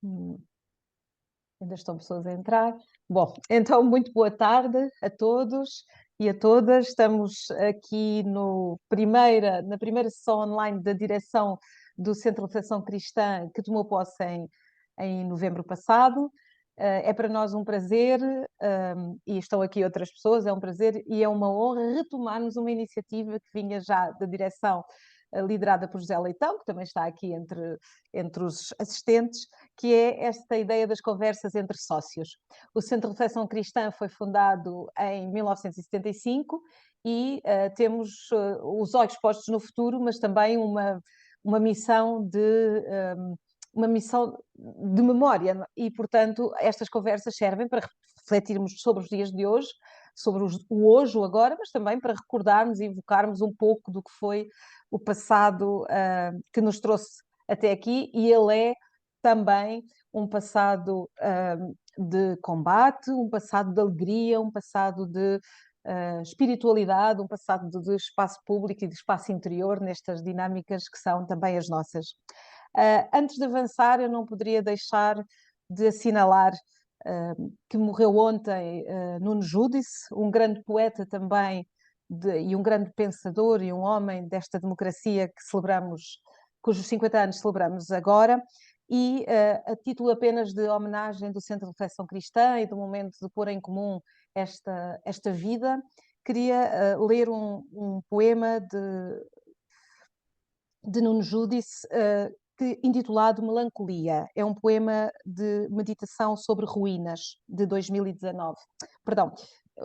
Hum, Ainda estão pessoas a entrar. Bom, então, muito boa tarde a todos e a todas. Estamos aqui na primeira sessão online da direção do Centro de Reflexão Cristã, que tomou posse em novembro passado. É para nós um prazer, e estão aqui outras pessoas, é um prazer e é uma honra retomarmos uma iniciativa que vinha já da direção, liderada por José Leitão, que também está aqui entre os assistentes, que é esta ideia das conversas entre sócios. O Centro de Reflexão Cristã foi fundado em 1975 e temos os olhos postos no futuro, mas também uma missão uma missão de memória e, portanto, estas conversas servem para refletirmos sobre os dias de hoje, sobre o hoje, o agora, mas também para recordarmos e evocarmos um pouco do que foi o passado que nos trouxe até aqui, e ele é também um passado de combate, um passado de alegria, um passado de espiritualidade, um passado de espaço público e de espaço interior nestas dinâmicas que são também as nossas. Antes de avançar, eu não poderia deixar de assinalar que morreu ontem Nuno Judice, um grande poeta também e um grande pensador e um homem desta democracia que celebramos, cujos 50 anos celebramos agora, e a título apenas de homenagem do Centro de Reflexão Cristã e do momento de pôr em comum esta vida, queria ler um poema de Nuno Judice, intitulado Melancolia. É um poema de meditação sobre ruínas, de 2019. Perdão,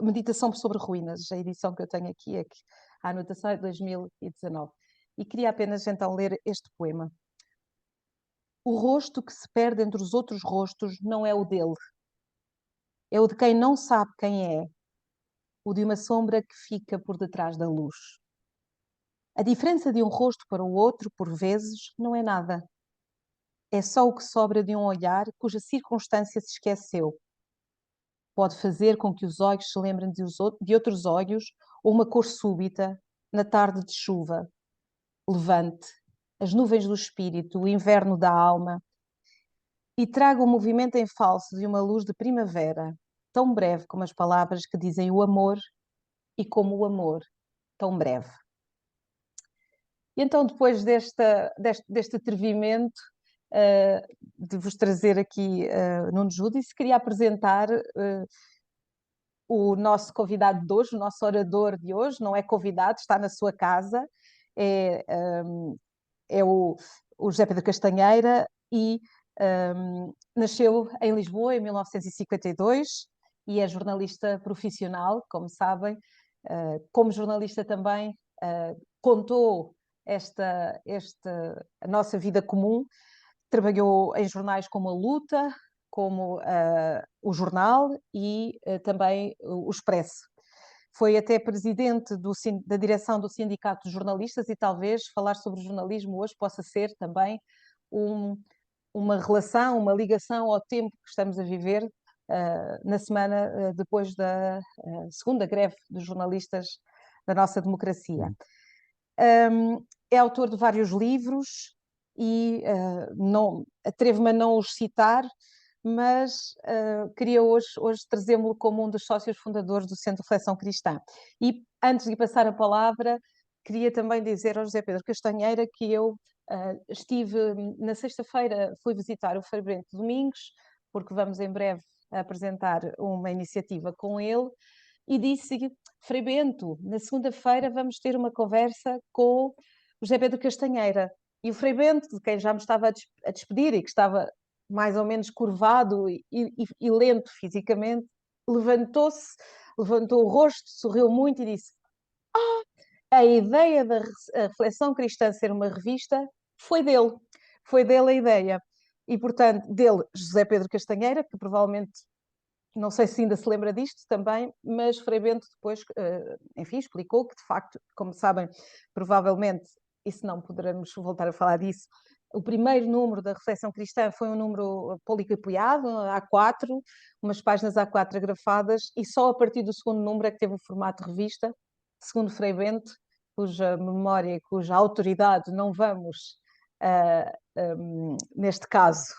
meditação sobre ruínas. A edição que eu tenho aqui é que a anotação é de 2019. E queria apenas então ler este poema. O rosto que se perde entre os outros rostos não é o dele. É o de quem não sabe quem é. O de uma sombra que fica por detrás da luz. A diferença de um rosto para o outro, por vezes, não é nada. É só o que sobra de um olhar cuja circunstância se esqueceu. Pode fazer com que os olhos se lembrem de outros olhos ou uma cor súbita na tarde de chuva. Levante as nuvens do espírito, o inverno da alma, e traga o movimento em falso de uma luz de primavera, tão breve como as palavras que dizem o amor e como o amor, tão breve. E então, depois deste atrevimento, de vos trazer aqui Nuno Judice, queria apresentar o nosso convidado de hoje, o nosso orador de hoje. Não é convidado, está na sua casa, é, é o José Pedro Castanheira e nasceu em Lisboa em 1952 e é jornalista profissional, como sabem. Como jornalista também contou a nossa vida comum. Trabalhou em jornais como a Luta, como o Jornal e também o Expresso. Foi até presidente da direção do Sindicato de Jornalistas e talvez falar sobre jornalismo hoje possa ser também um, uma relação, uma ligação ao tempo que estamos a viver na semana depois da segunda greve dos jornalistas da nossa democracia. É autor de vários livros e não atrevo-me a não os citar, mas queria hoje trazê-lo como um dos sócios fundadores do Centro de Reflexão Cristã. E antes de passar a palavra, queria também dizer ao José Pedro Castanheira que eu estive na sexta-feira, fui visitar o Frei Bento Domingos, porque vamos em breve apresentar uma iniciativa com ele, e disse: Frei Bento, na segunda-feira vamos ter uma conversa com o José Pedro Castanheira. E o Frei Bento, de quem já me estava a despedir e que estava mais ou menos curvado e lento fisicamente, levantou-se, levantou o rosto, sorriu muito e disse: a ideia da Reflexão Cristã ser uma revista foi dele a ideia. E, portanto, dele, José Pedro Castanheira, que provavelmente, não sei se ainda se lembra disto também, mas Frei Bento depois, enfim, explicou que, de facto, como sabem, provavelmente, e se não poderemos voltar a falar disso, o primeiro número da Reflexão Cristã foi um número policopiado, A4, umas páginas A4 agrafadas, e só a partir do segundo número é que teve o formato de revista, segundo Frei Bento, cuja memória e cuja autoridade não vamos, neste caso,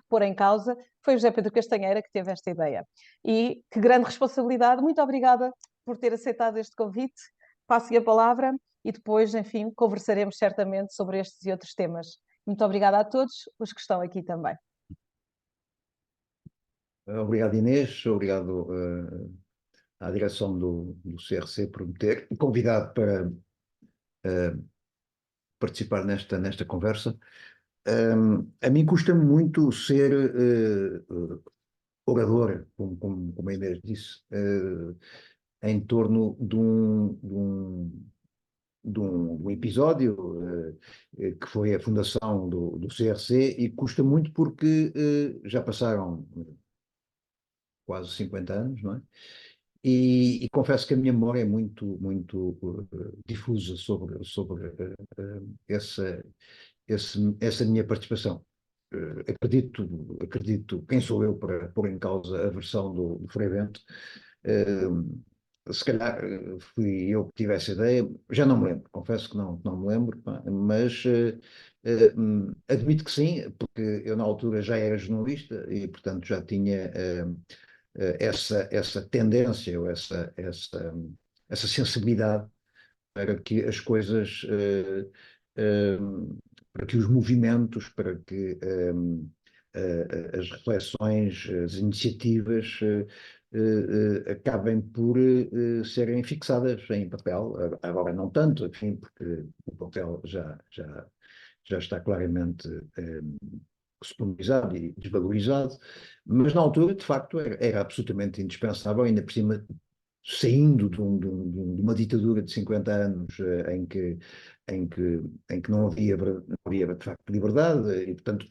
pôr em causa, foi o José Pedro Castanheira que teve esta ideia. E que grande responsabilidade. Muito obrigada por ter aceitado este convite. Passo-lhe a palavra e depois, enfim, conversaremos certamente sobre estes e outros temas. Muito obrigada a todos os que estão aqui também. Obrigado, Inês. Obrigado à direção do CRC por me ter convidado para participar nesta conversa. A mim custa-me muito ser orador, como a Inês disse, em torno de um episódio que foi a fundação do CRC, e custa muito porque já passaram quase 50 anos, não é? E confesso que a minha memória é muito difusa sobre essa minha participação. Acredito, quem sou eu para pôr em causa a versão do Frei Bento? Se calhar fui eu que tive essa ideia, já não me lembro, confesso que não me lembro, pá, mas admito que sim, porque eu na altura já era jornalista e, portanto, já tinha essa tendência ou essa sensibilidade para que as coisas, para que os movimentos, para que as reflexões, as iniciativas acabem por serem fixadas em papel. Agora não tanto, enfim, porque o papel já está claramente disponibilizado e desvalorizado, mas na altura, de facto, era absolutamente indispensável, ainda por cima, saindo de uma ditadura de 50 anos em que não havia de facto liberdade, e portanto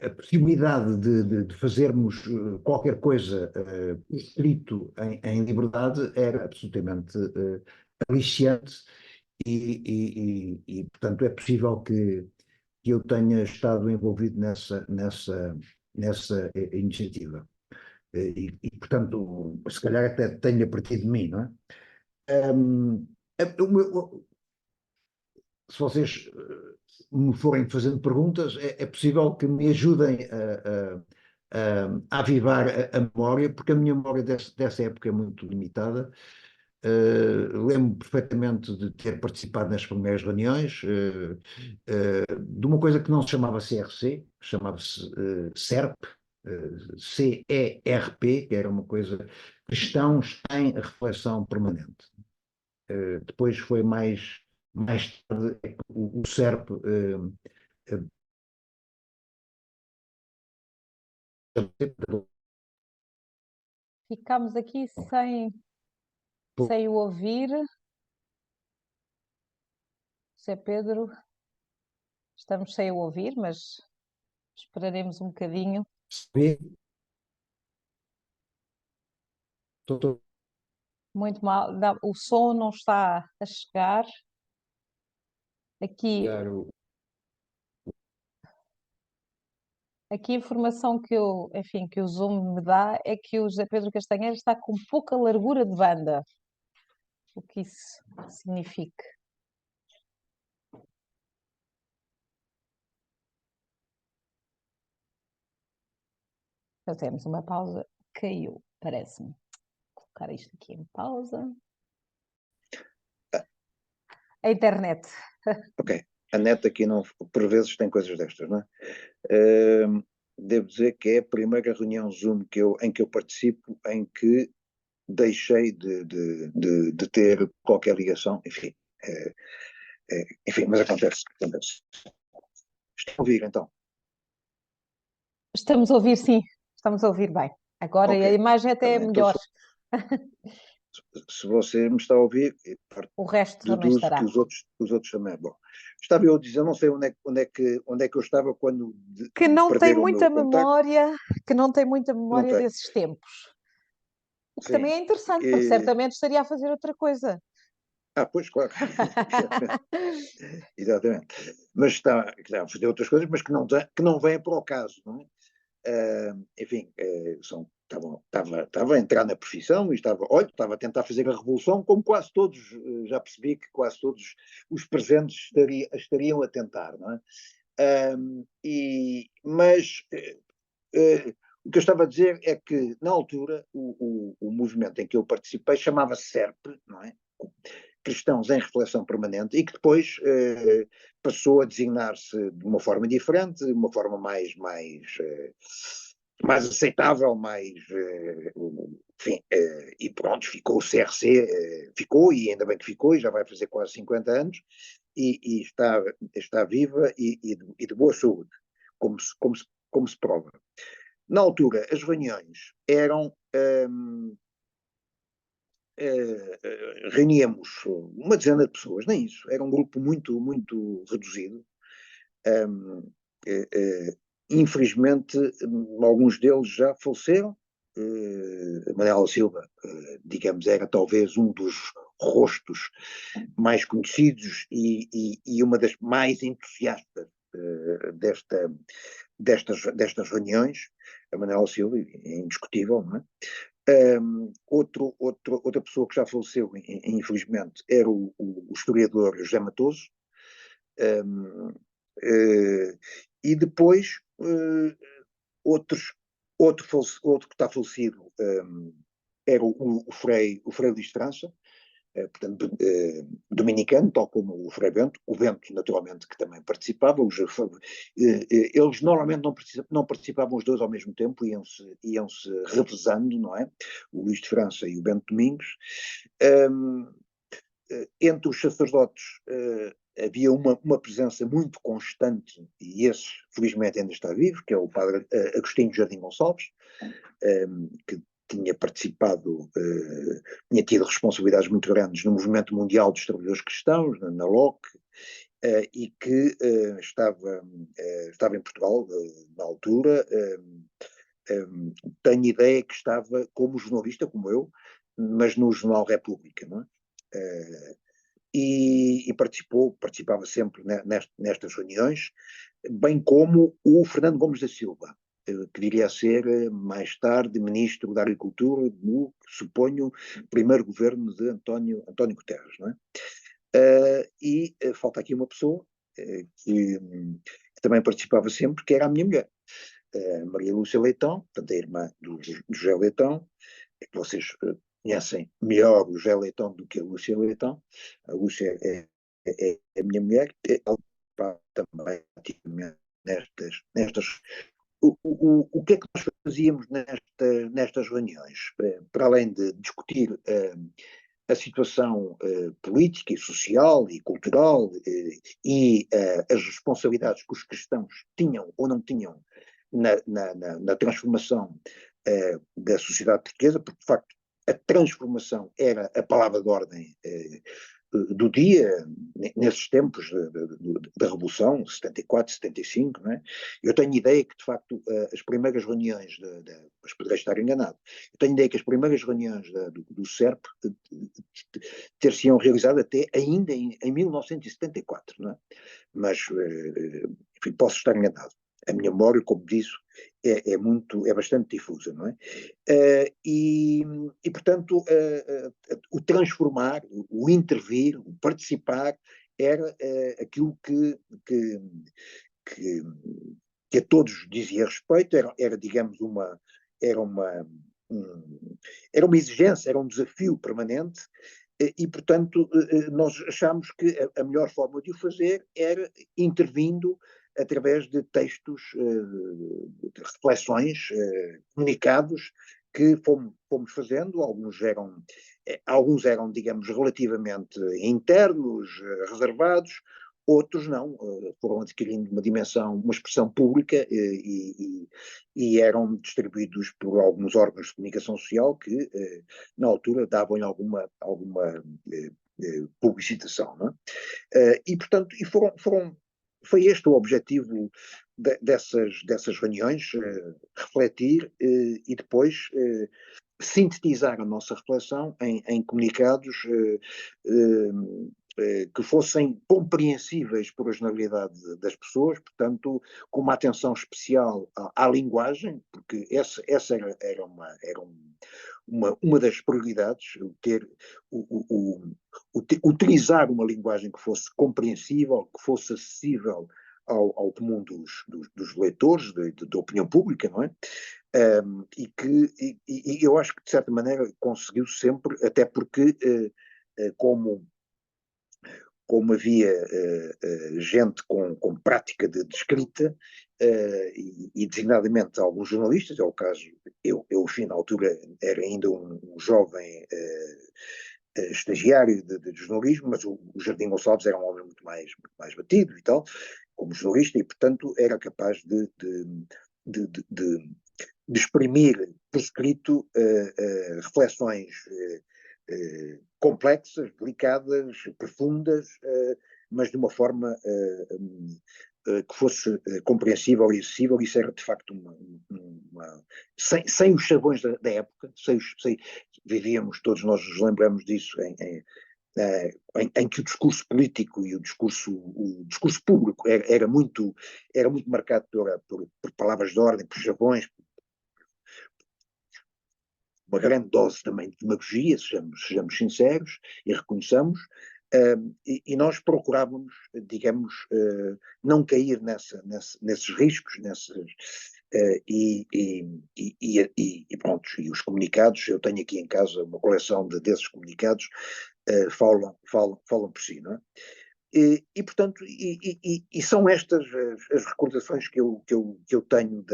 a possibilidade de fazermos qualquer coisa escrito em liberdade era absolutamente aliciante, portanto é possível que eu tenha estado envolvido nessa iniciativa. Portanto, se calhar até tenha partido de mim, não é? Se vocês me forem fazendo perguntas, é possível que me ajudem a avivar a memória, porque a minha memória dessa época é muito limitada. Lembro perfeitamente de ter participado nas primeiras reuniões, de uma coisa que não se chamava CRC, chamava-se CERP, CERP, que era uma coisa, questões em reflexão permanente. Depois foi mais tarde é que o CERP Ficámos aqui sem o ouvir. José Pedro, estamos sem o ouvir, mas esperaremos um bocadinho. Muito mal, o som não está a chegar. Aqui a informação que que o Zoom me dá é que o José Pedro Castanheira está com pouca largura de banda. O que isso significa? Fazemos uma pausa. Caiu, parece-me. Vou colocar isto aqui em pausa. A internet. Ok. A net aqui não, por vezes tem coisas destas, não é? Devo dizer que é a primeira reunião Zoom em que eu participo, em que deixei de ter qualquer ligação, enfim. Enfim, mas acontece. Estão a ouvir, então? Estamos a ouvir, sim. Estamos a ouvir bem. Agora Okay. a imagem até é melhor. Se você me está a ouvir, o resto também deduzo estará. que os outros também. Bom, estava eu a dizer, não sei onde é que eu estava quando que não tem perderam muita o meu contacto. memória, que não tem muita memória desses tempos. O que também é interessante, porque certamente estaria a fazer outra coisa. Pois, claro. Exatamente. Mas está a fazer outras coisas, mas que não vêm para o caso, não é? Enfim, estava a entrar na profissão e estava a tentar fazer a revolução, como quase todos, já percebi que quase todos os presentes estariam a tentar, não é? Mas o que eu estava a dizer é que, na altura, o movimento em que eu participei chamava-se SERP, não é? Cristãos em Reflexão Permanente, e que depois passou a designar-se de uma forma diferente, de uma forma mais aceitável, enfim, e pronto, ficou o CRC, ficou, e ainda bem que ficou, e já vai fazer quase 50 anos, e está viva e de boa saúde, como se prova. Na altura, as reuniões eram. Reuníamos uma dezena de pessoas, nem isso, era um grupo muito, muito reduzido. Infelizmente, alguns deles já faleceram. Manuel Silva, digamos, era talvez um dos rostos mais conhecidos e uma das mais entusiastas destas reuniões. A Manuel Silva, é indiscutível, não é? Outra pessoa que já faleceu, infelizmente, era o historiador José Matoso. E depois outro que está falecido era o Frei Luís França, portanto, dominicano, tal como o Frei Bento, o Bento, naturalmente, que também participava. Eles normalmente não participavam os dois ao mesmo tempo, iam-se revezando, não é? O Luís de França e o Bento Domingos. Entre os sacerdotes havia uma presença muito constante, e esse, felizmente, ainda está vivo, que é o padre Agostinho Jardim Gonçalves, que tinha participado, tinha tido responsabilidades muito grandes no Movimento Mundial dos Trabalhadores Cristãos, na LOC, e que estava em Portugal na altura. Tenho ideia que estava como jornalista, como eu, mas no Jornal República, não é? E participava sempre nestas reuniões, bem como o Fernando Gomes da Silva, que viria a ser mais tarde Ministro da Agricultura no, suponho, primeiro governo de António Guterres, não é? Falta aqui uma pessoa que também participava sempre, que era a minha mulher, Maria Lúcia Leitão, portanto a irmã do José Leitão, que vocês conhecem melhor o José Leitão do que a Lúcia Leitão. A Lúcia é a minha mulher, ela também ativamente nestas. O que é que nós fazíamos nestas reuniões? Para além de discutir a situação política e social e cultural e as responsabilidades que os cristãos tinham ou não tinham na transformação da sociedade portuguesa, porque de facto a transformação era a palavra de ordem do dia, nesses tempos da Revolução, 74, 75, não é? Eu tenho ideia que, de facto, as primeiras reuniões, mas poderei estar enganado, eu tenho ideia que as primeiras reuniões do SERP ter-se-iam realizado até ainda em 1974, não é? Mas, enfim, posso estar enganado. A minha memória, como disse, é bastante difusa, não é? Portanto, o transformar, o intervir, o participar, era aquilo que a todos dizia respeito, era digamos, era uma exigência, era um desafio permanente, e, portanto, nós achámos que a melhor forma de o fazer era intervindo através de textos, de reflexões, comunicados que fomos fazendo. Alguns eram, digamos, relativamente internos, reservados, outros não, foram adquirindo uma dimensão, uma expressão pública e eram distribuídos por alguns órgãos de comunicação social que, na altura, davam-lhe alguma publicitação, não é? E, portanto, foi este o objetivo dessas reuniões, refletir e depois sintetizar a nossa reflexão em comunicados que fossem compreensíveis por a generalidade das pessoas, portanto, com uma atenção especial à linguagem, porque essa era uma das prioridades, utilizar uma linguagem que fosse compreensível, que fosse acessível ao comum dos leitores, da opinião pública, não é? E eu acho que, de certa maneira, conseguiu sempre, até porque, como havia gente com prática de escrita, e designadamente alguns jornalistas, é o caso, eu enfim, na altura era ainda um jovem estagiário de jornalismo, mas o Jardim Gonçalves era um homem muito mais batido e tal, como jornalista, e portanto era capaz de exprimir por escrito reflexões complexas, delicadas, profundas, mas de uma forma que fosse compreensível e acessível. Isso era de facto sem os chavões da época, vivíamos, todos nós nos lembramos disso, em que o discurso político e o discurso público era muito marcado por palavras de ordem, por chavões, uma grande dose também de demagogia, sejamos sinceros e reconheçamos, e nós procurávamos, digamos, não cair nesses riscos, e pronto, e os comunicados, eu tenho aqui em casa uma coleção desses comunicados, falam por si, não é? Portanto, são estas as recordações que eu tenho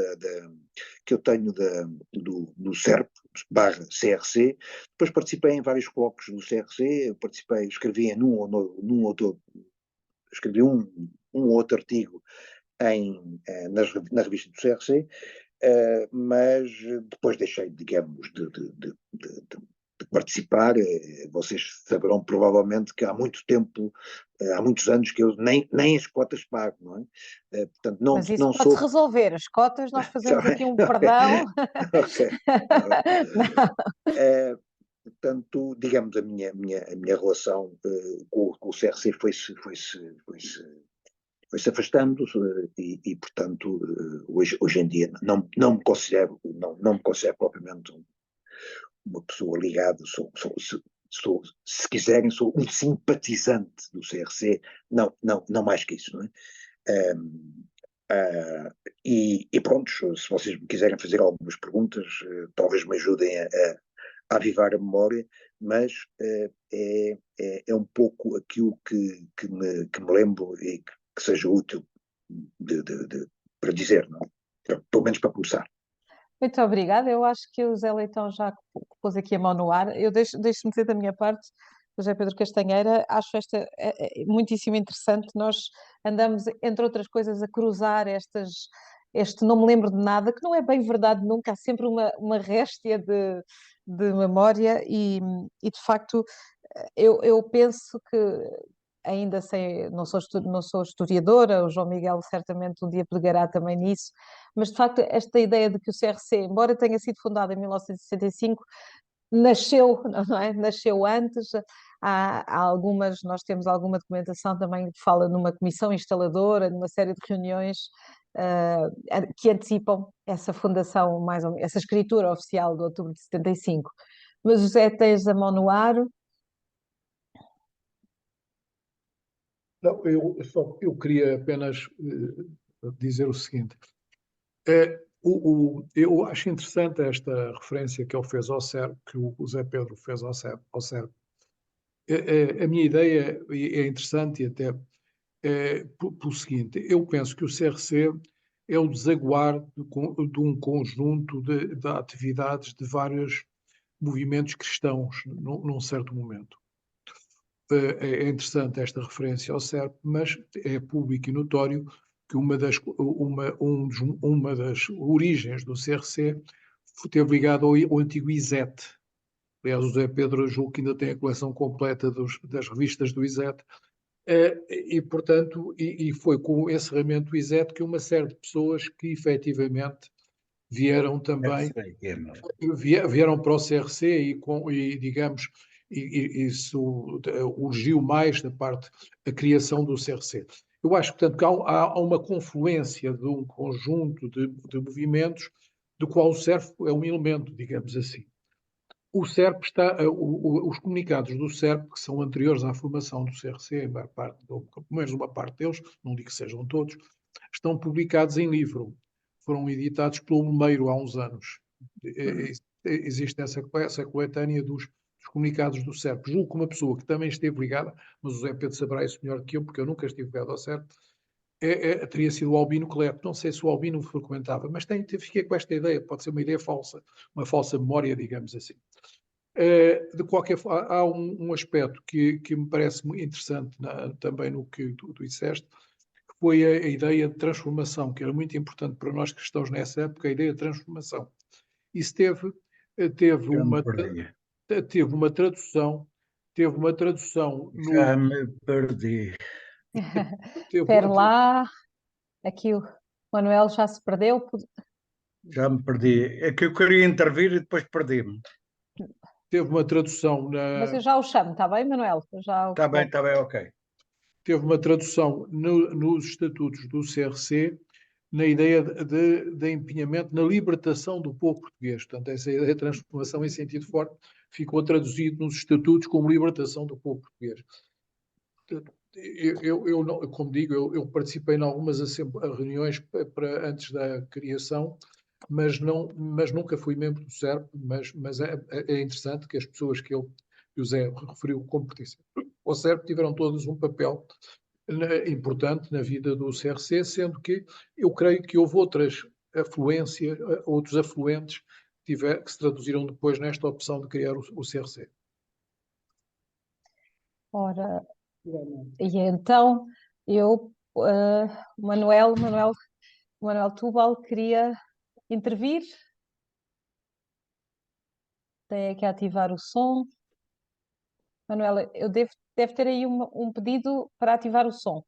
do CERP/CRC. Depois participei em vários colóquios do CRC, escrevi escrevi um ou outro artigo na revista do CRC, mas depois deixei, digamos, de participar. Vocês saberão provavelmente que há muito tempo, há muitos anos que eu nem as cotas pago, não é? Portanto, Mas isso não pode-se sou... resolver. As cotas, nós fazemos aqui um perdão. Ok. Não. Portanto, digamos, a minha relação com o CRC foi-se afastando, portanto, hoje em dia não me considero propriamente uma pessoa ligada, se quiserem, sou um simpatizante do CRC, não mais que isso, não é? E pronto, se vocês me quiserem fazer algumas perguntas, talvez me ajudem a avivar a memória, mas é um pouco aquilo que me lembro e que seja útil para dizer, não é? Pelo menos para começar. Muito obrigada. Eu acho que o Zé Leitão já pôs aqui a mão no ar. Eu deixo-me dizer da minha parte, José Pedro Castanheira, acho esta muitíssimo interessante. Nós andamos, entre outras coisas, a cruzar este não me lembro de nada, que não é bem verdade nunca, há sempre uma réstia de memória e de facto eu penso que ainda sei, não sou historiadora, o João Miguel certamente um dia pegará também nisso, mas de facto esta ideia de que o CRC, embora tenha sido fundado em 1965, nasceu, não é? Nasceu antes. Nós temos alguma documentação também que fala numa comissão instaladora, numa série de reuniões que antecipam essa fundação, essa escritura oficial de outubro de 75. Mas José, tens a mão no ar. Não, eu queria apenas dizer o seguinte. Eu acho interessante esta referência que ele fez ao CERP, que o Zé Pedro fez ao CERP. A minha ideia é interessante e até pelo seguinte: eu penso que o CRC é o desaguar de um conjunto de atividades de vários movimentos cristãos num certo momento. É interessante esta referência ao CERP, mas é público e notório que uma das origens do CRC esteve ligada ao antigo ISET. Aliás, o José Pedro julgo que ainda tem a coleção completa das revistas do ISET. E, portanto, foi com o encerramento do ISET que uma série de pessoas que efetivamente vieram também, vieram para o CRC e digamos, isso urgiu mais da parte da criação do CRC. Eu acho, portanto, que há uma confluência de um conjunto de movimentos do qual o CERP é um elemento, digamos assim. O CERP os comunicados do CERP, que são anteriores à formação do CRC, pelo menos uma parte deles, não digo que sejam todos, estão publicados em livro. Foram editados pelo Lumeiro há uns anos. Existe essa coletânea dos comunicados do CERP. Julgo que uma pessoa que também esteve ligada, mas o Zé Pedro saberá isso melhor que eu, porque eu nunca estive ligado ao CERP, teria sido o Albino Cleto. Não sei se o Albino o frequentava, mas fiquei com esta ideia, pode ser uma ideia falsa, uma falsa memória, digamos assim. De qualquer forma, há um aspecto que me parece muito interessante também no que tu disseste, que foi a ideia de transformação, que era muito importante para nós cristãos nessa época, a ideia de transformação. Isso teve uma tradução, Já me perdi. Espera lá, aqui o Manuel já se perdeu. Já me perdi. É que eu queria intervir e depois perdi-me. Teve uma tradução Mas eu já o chamo, está bem, Manuel? Está bem, ok. Teve uma tradução nos estatutos do CRC, na ideia de empenhamento na libertação do povo português. Portanto, essa ideia de transformação em sentido forte ficou traduzido nos estatutos como libertação do povo português. Como digo, eu participei em algumas reuniões antes da criação, mas nunca fui membro do CERP, mas é interessante que as pessoas que o Zé referiu como pertencem ao CERP tiveram todas um papel importante na vida do CRC, sendo que eu creio que houve outros afluentes que se traduziram depois nesta opção de criar o CRC. Ora, e então Manuel Tubal queria intervir. Tem que ativar o som. Manuela, deve ter aí um pedido para ativar o som.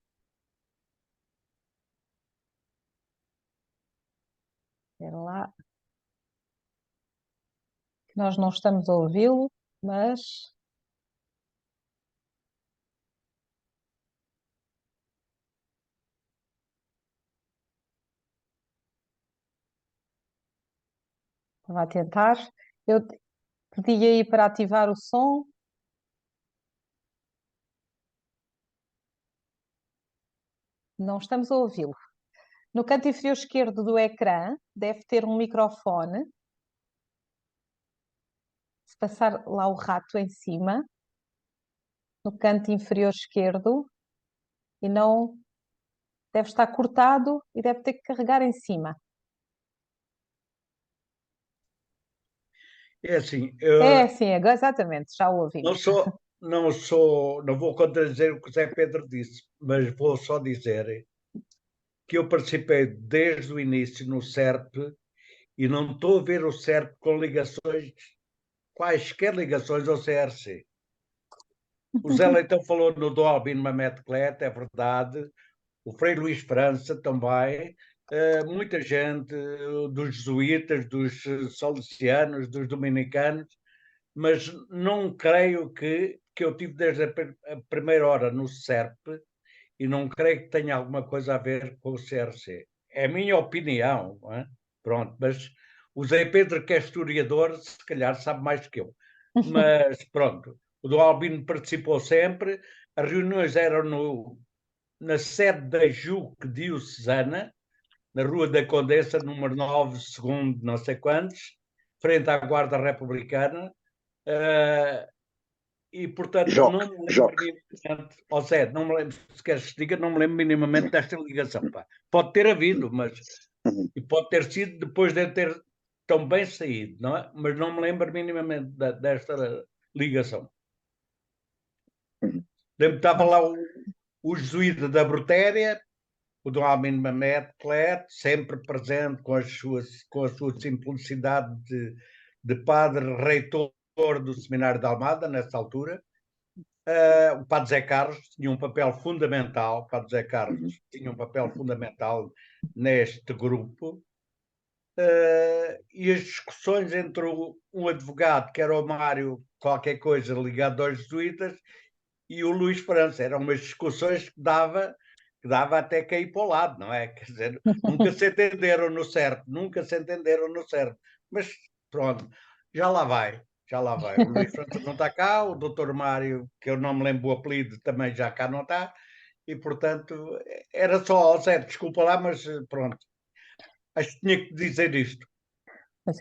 Espera lá. Nós não estamos a ouvi-lo, mas... Estava a tentar. Eu pedi aí para ativar o som. Não estamos a ouvi-lo. No canto inferior esquerdo do ecrã deve ter um microfone. Se passar lá o rato em cima, no canto inferior esquerdo, e não deve estar cortado e deve ter que carregar em cima. É assim, Sim, exatamente, já o ouvimos. não vou contradizer o que o Zé Pedro disse, mas vou só dizer que eu participei desde o início no CERP e não estou a ver o CERP com quaisquer ligações ao CRC. O Zé Leitão falou no Dom Albino Mamed Cleto, é verdade, o Frei Luís França também, muita gente dos jesuítas, dos salesianos, dos dominicanos, mas não creio que eu tive desde a primeira hora no CERP e não creio que tenha alguma coisa a ver com o CRC. É a minha opinião, não é? Pronto, mas o Zé Pedro, que é historiador, se calhar sabe mais que eu. Mas pronto, o Dom Albino participou sempre, as reuniões eram na sede da JUC diocesana, na Rua da Condessa, número 9, segundo não sei quantos, frente à Guarda Republicana, e portanto não me lembro minimamente, ou seja, não me lembro, se queres que diga, não me lembro minimamente desta ligação. Pá. Pode ter havido, mas e pode ter sido depois de ter tão bem saído, não é? Mas não me lembro minimamente desta ligação. Estava lá o jesuíta da Brutéria, o Dom Albino Mamed Cleto, sempre presente com a sua simplicidade de padre reitor do Seminário de Almada, nessa altura. O Padre Zé Carlos tinha um papel fundamental, neste grupo. E as discussões entre um advogado, que era o Mário qualquer coisa ligado aos jesuítas, e o Luís França, eram umas discussões que dava até cair para o lado, não é? Quer dizer, nunca se entenderam no CERP, mas pronto, já lá vai. O Luís França não está cá, o doutor Mário, que eu não me lembro o apelido, também já cá não está, e portanto era só, Zé, desculpa lá, mas pronto, acho que tinha que dizer isto. Mas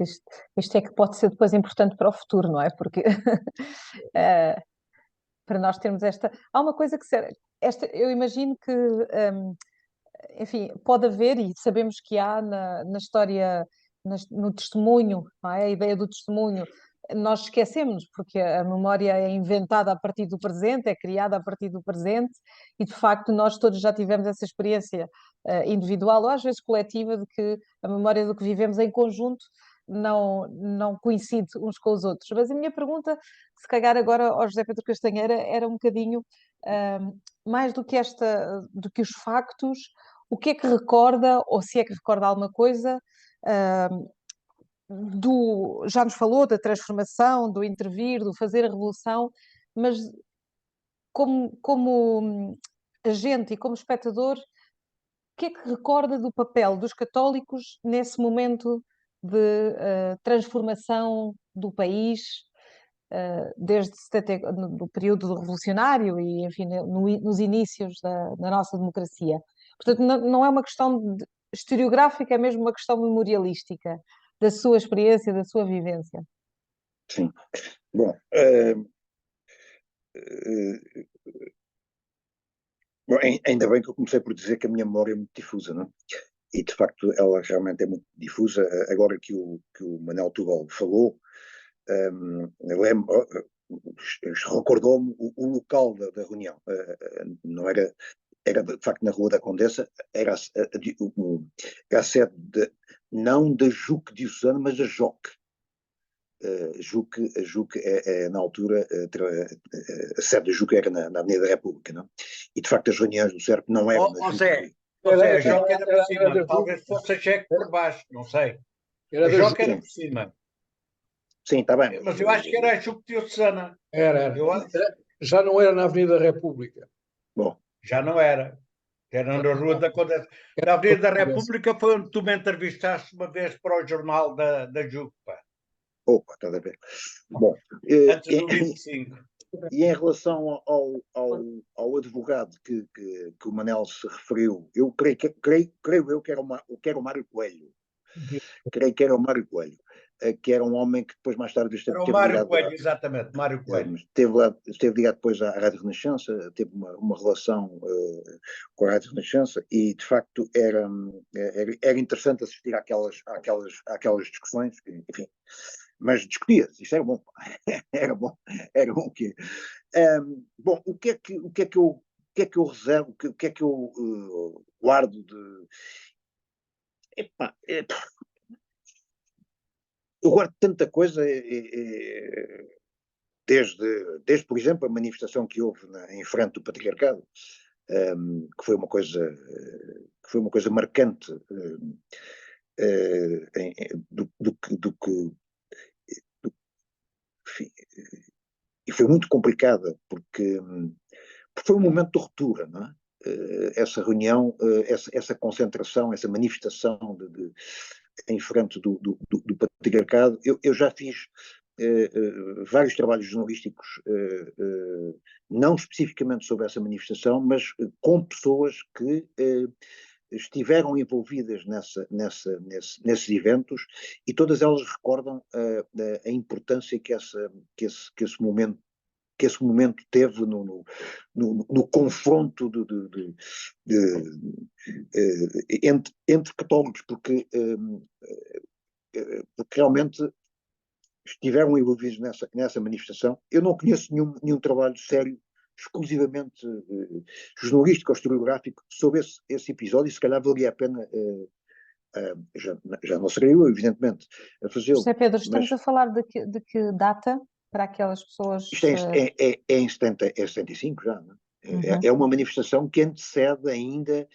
isto é que pode ser depois importante para o futuro, não é? Porque para nós termos esta. Há uma coisa que eu imagino que, enfim, pode haver, e sabemos que há na história, no testemunho, não é? A ideia do testemunho. Nós esquecemos, porque a memória é inventada a partir do presente, é criada a partir do presente, e de facto nós todos já tivemos essa experiência individual ou às vezes coletiva de que a memória do que vivemos em conjunto não coincide uns com os outros. Mas a minha pergunta, se calhar agora ao José Pedro Castanheira, era um bocadinho mais do que os factos, o que é que recorda, ou se é que recorda alguma coisa, já nos falou da transformação, do intervir, do fazer a revolução, mas como agente e como espectador, o que é que recorda do papel dos católicos nesse momento de transformação do país, desde no período do revolucionário e, enfim, nos inícios da nossa democracia? Portanto, não é uma questão historiográfica, é mesmo uma questão memorialística da sua experiência, da sua vivência. Sim. Bom, ainda bem que eu comecei por dizer que a minha memória é muito difusa, não é? E de facto ela realmente é muito difusa. Agora que o Manel Tubal falou, recordou-me o local da reunião. Não era de facto na Rua da Condessa, era a sede não da JUC diocesana, mas da JOC. A JUC na altura, a sede da JUC era na Avenida da República, não? E de facto as reuniões do CERP não eram na JUC. Zé, a JOC era por cima, talvez fosse a JEC por baixo, não sei. A JOC era por cima. Sim, está bem. Mas eu acho que era a JUC diocesana. Era. Já não era na Avenida da República. Bom. Já não era. Era na Rua da Condessa. Na Avenida da República foi onde tu me entrevistaste uma vez para o jornal da JUC. Opa, está a ver. Bom, antes do 25. E em relação ao advogado que o Manel se referiu, eu creio eu que era o Mário Coelho. Creio que era o Mário Coelho, que era um homem que depois mais tarde esteve ligado... Mário Coelho, exatamente, Mário Coelho. Esteve ligado depois à Rádio Renascença, teve uma relação com a Rádio Renascença e de facto era interessante assistir àquelas discussões, enfim, mas discutia-se, isso era bom. Era bom que... bom, o que é que eu reservo, o que é que eu guardo de... eu guardo tanta coisa, desde, por exemplo, a manifestação que houve em frente do Patriarcado, que foi uma coisa marcante e foi muito complicada porque foi um momento de ruptura, não é? Essa reunião, essa concentração, essa manifestação em frente do Patriarcado. Eu já fiz vários trabalhos jornalísticos, não especificamente sobre essa manifestação, mas com pessoas que estiveram envolvidas nesses eventos, e todas elas recordam a importância que esse momento teve no confronto entre católicos, porque realmente estiveram envolvidos nessa manifestação. Eu não conheço nenhum trabalho sério, exclusivamente jornalístico ou historiográfico, sobre esse episódio, e se calhar valia a pena, já não seria eu, evidentemente, a fazê-lo. José Pedro, estamos a falar de que data para aquelas pessoas? Isto é em 75 já, não é? É uma manifestação que antecede ainda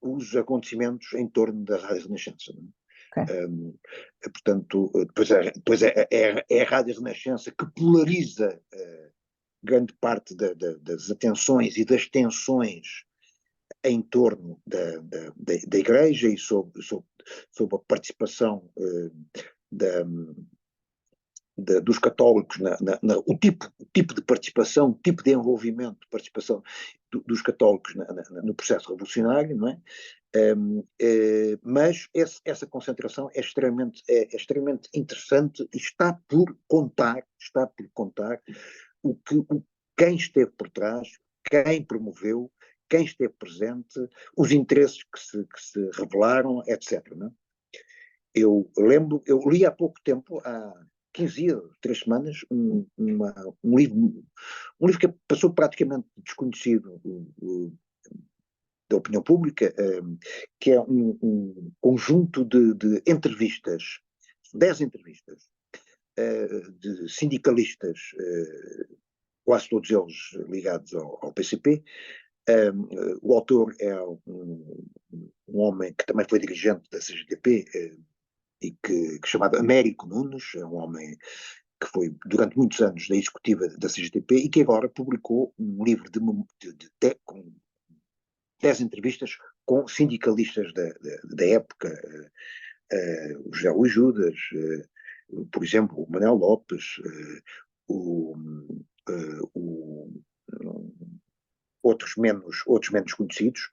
os acontecimentos em torno da Rádio Renascença. Não é? Okay. Portanto, depois é a Rádio Renascença que polariza grande parte das atenções e das tensões em torno da Igreja e sobre a participação dos católicos, o tipo de participação, o tipo de envolvimento de participação. dos católicos no processo revolucionário, não é? Mas essa concentração é extremamente interessante e está por contar quem esteve por trás, quem promoveu, quem esteve presente, os interesses que se revelaram, etc. Não é? Eu li há pouco tempo, há 15 dias, 3 semanas, um livro que passou praticamente desconhecido da opinião pública, que é um conjunto de entrevistas, 10 entrevistas, de sindicalistas, quase todos eles ligados ao PCP. O autor é um homem que também foi dirigente da CGTP, e que chamado Américo Nunes, é um homem que foi durante muitos anos da executiva da CGTP e que agora publicou um livro com 10 entrevistas com sindicalistas da época, o José Luís Judas, por exemplo, o Manuel Lopes, outros menos conhecidos.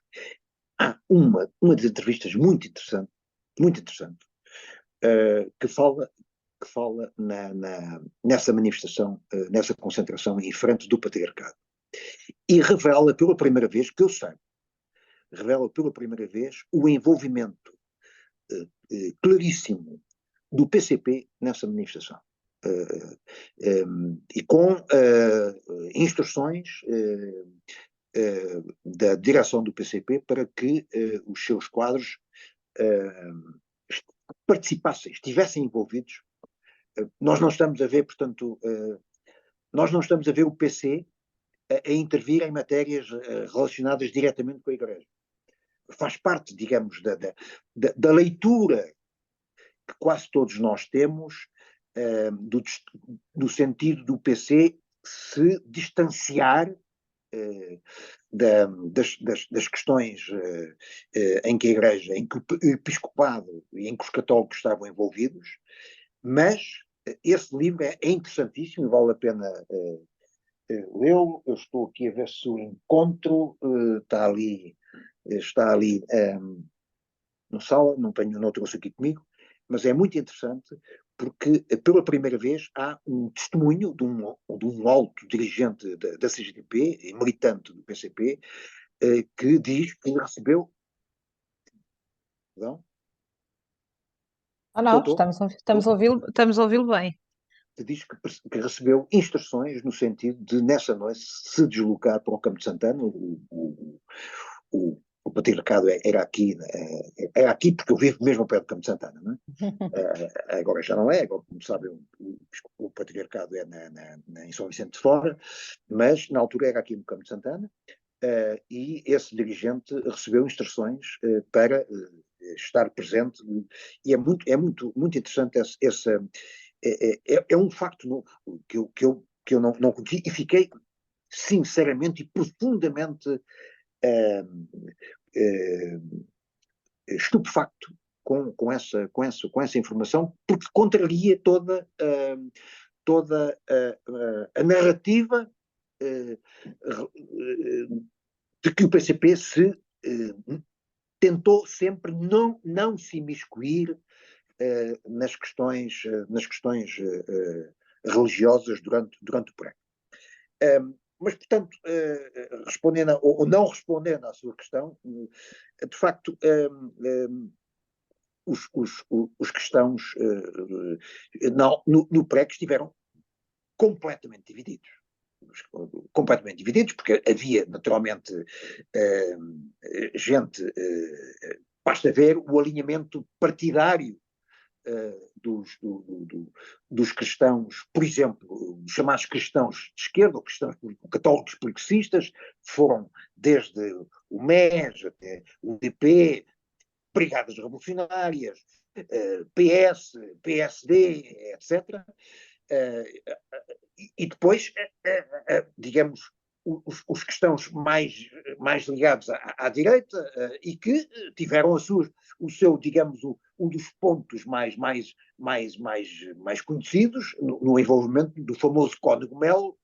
Há uma das entrevistas muito interessante, que fala nessa manifestação, nessa concentração em frente do patriarcado. E revela pela primeira vez, que eu sei, o envolvimento claríssimo do PCP nessa manifestação. E com instruções da direção do PCP para que os seus quadros participassem, estivessem envolvidos. Nós não estamos a ver, portanto, o PC a intervir em matérias relacionadas diretamente com a Igreja. Faz parte, digamos, da leitura que quase todos nós temos do sentido do PC se distanciar das questões em que a Igreja, em que o episcopado e em que os católicos estavam envolvidos, mas esse livro é interessantíssimo e vale a pena lê-lo. Eu estou aqui a ver se o encontro, está ali na sala, não trouxe aqui comigo, mas é muito interessante porque pela primeira vez há um testemunho de um alto dirigente da CGTP, militante do PCP, que diz que recebeu... Perdão? Não, estamos a ouvi-lo bem. Que diz que recebeu instruções no sentido de, nessa noite, se deslocar para o Campo de Santana. O patriarcado era aqui porque eu vivo mesmo perto do Campo de Santana, não é? Agora já não é, agora, como sabem, o patriarcado é em São Vicente de Fora, mas na altura era aqui no Campo de Santana, e esse dirigente recebeu instruções para estar presente, e é muito interessante é um facto novo que eu não conheci e fiquei sinceramente e profundamente estupefacto com essa informação, porque contraria toda a narrativa de que o PCP tentou sempre não se imiscuir nas questões religiosas durante o pré. Mas, portanto, respondendo ou não respondendo à sua questão, de facto, os cristãos no pré estiveram completamente divididos. Porque havia naturalmente gente, basta ver o alinhamento partidário dos cristãos, por exemplo, chamados cristãos de esquerda, ou cristãos católicos progressistas, foram desde o MES até o DP, Brigadas Revolucionárias, PS, PSD, etc. E depois, digamos, os cristãos mais ligados à direita e que tiveram o seu, digamos, um dos pontos mais conhecidos no envolvimento do famoso Código Melo,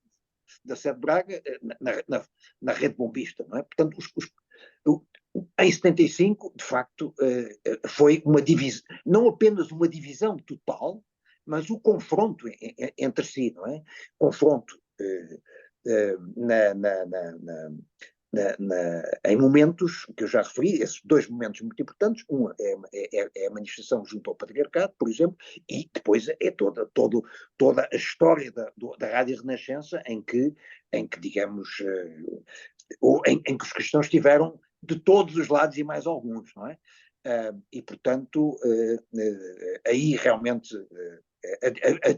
da sede de Braga, na rede bombista, não é? Portanto, em 75, de facto, foi uma divisão, não apenas uma divisão total, mas o confronto entre si, não é? Confronto em momentos que eu já referi, esses dois momentos muito importantes. Um é a manifestação junto ao patriarcado, por exemplo, e depois é toda a história da Rádio Renascença, em que digamos, em que os cristãos tiveram de todos os lados e mais alguns, não é? E, portanto, aí realmente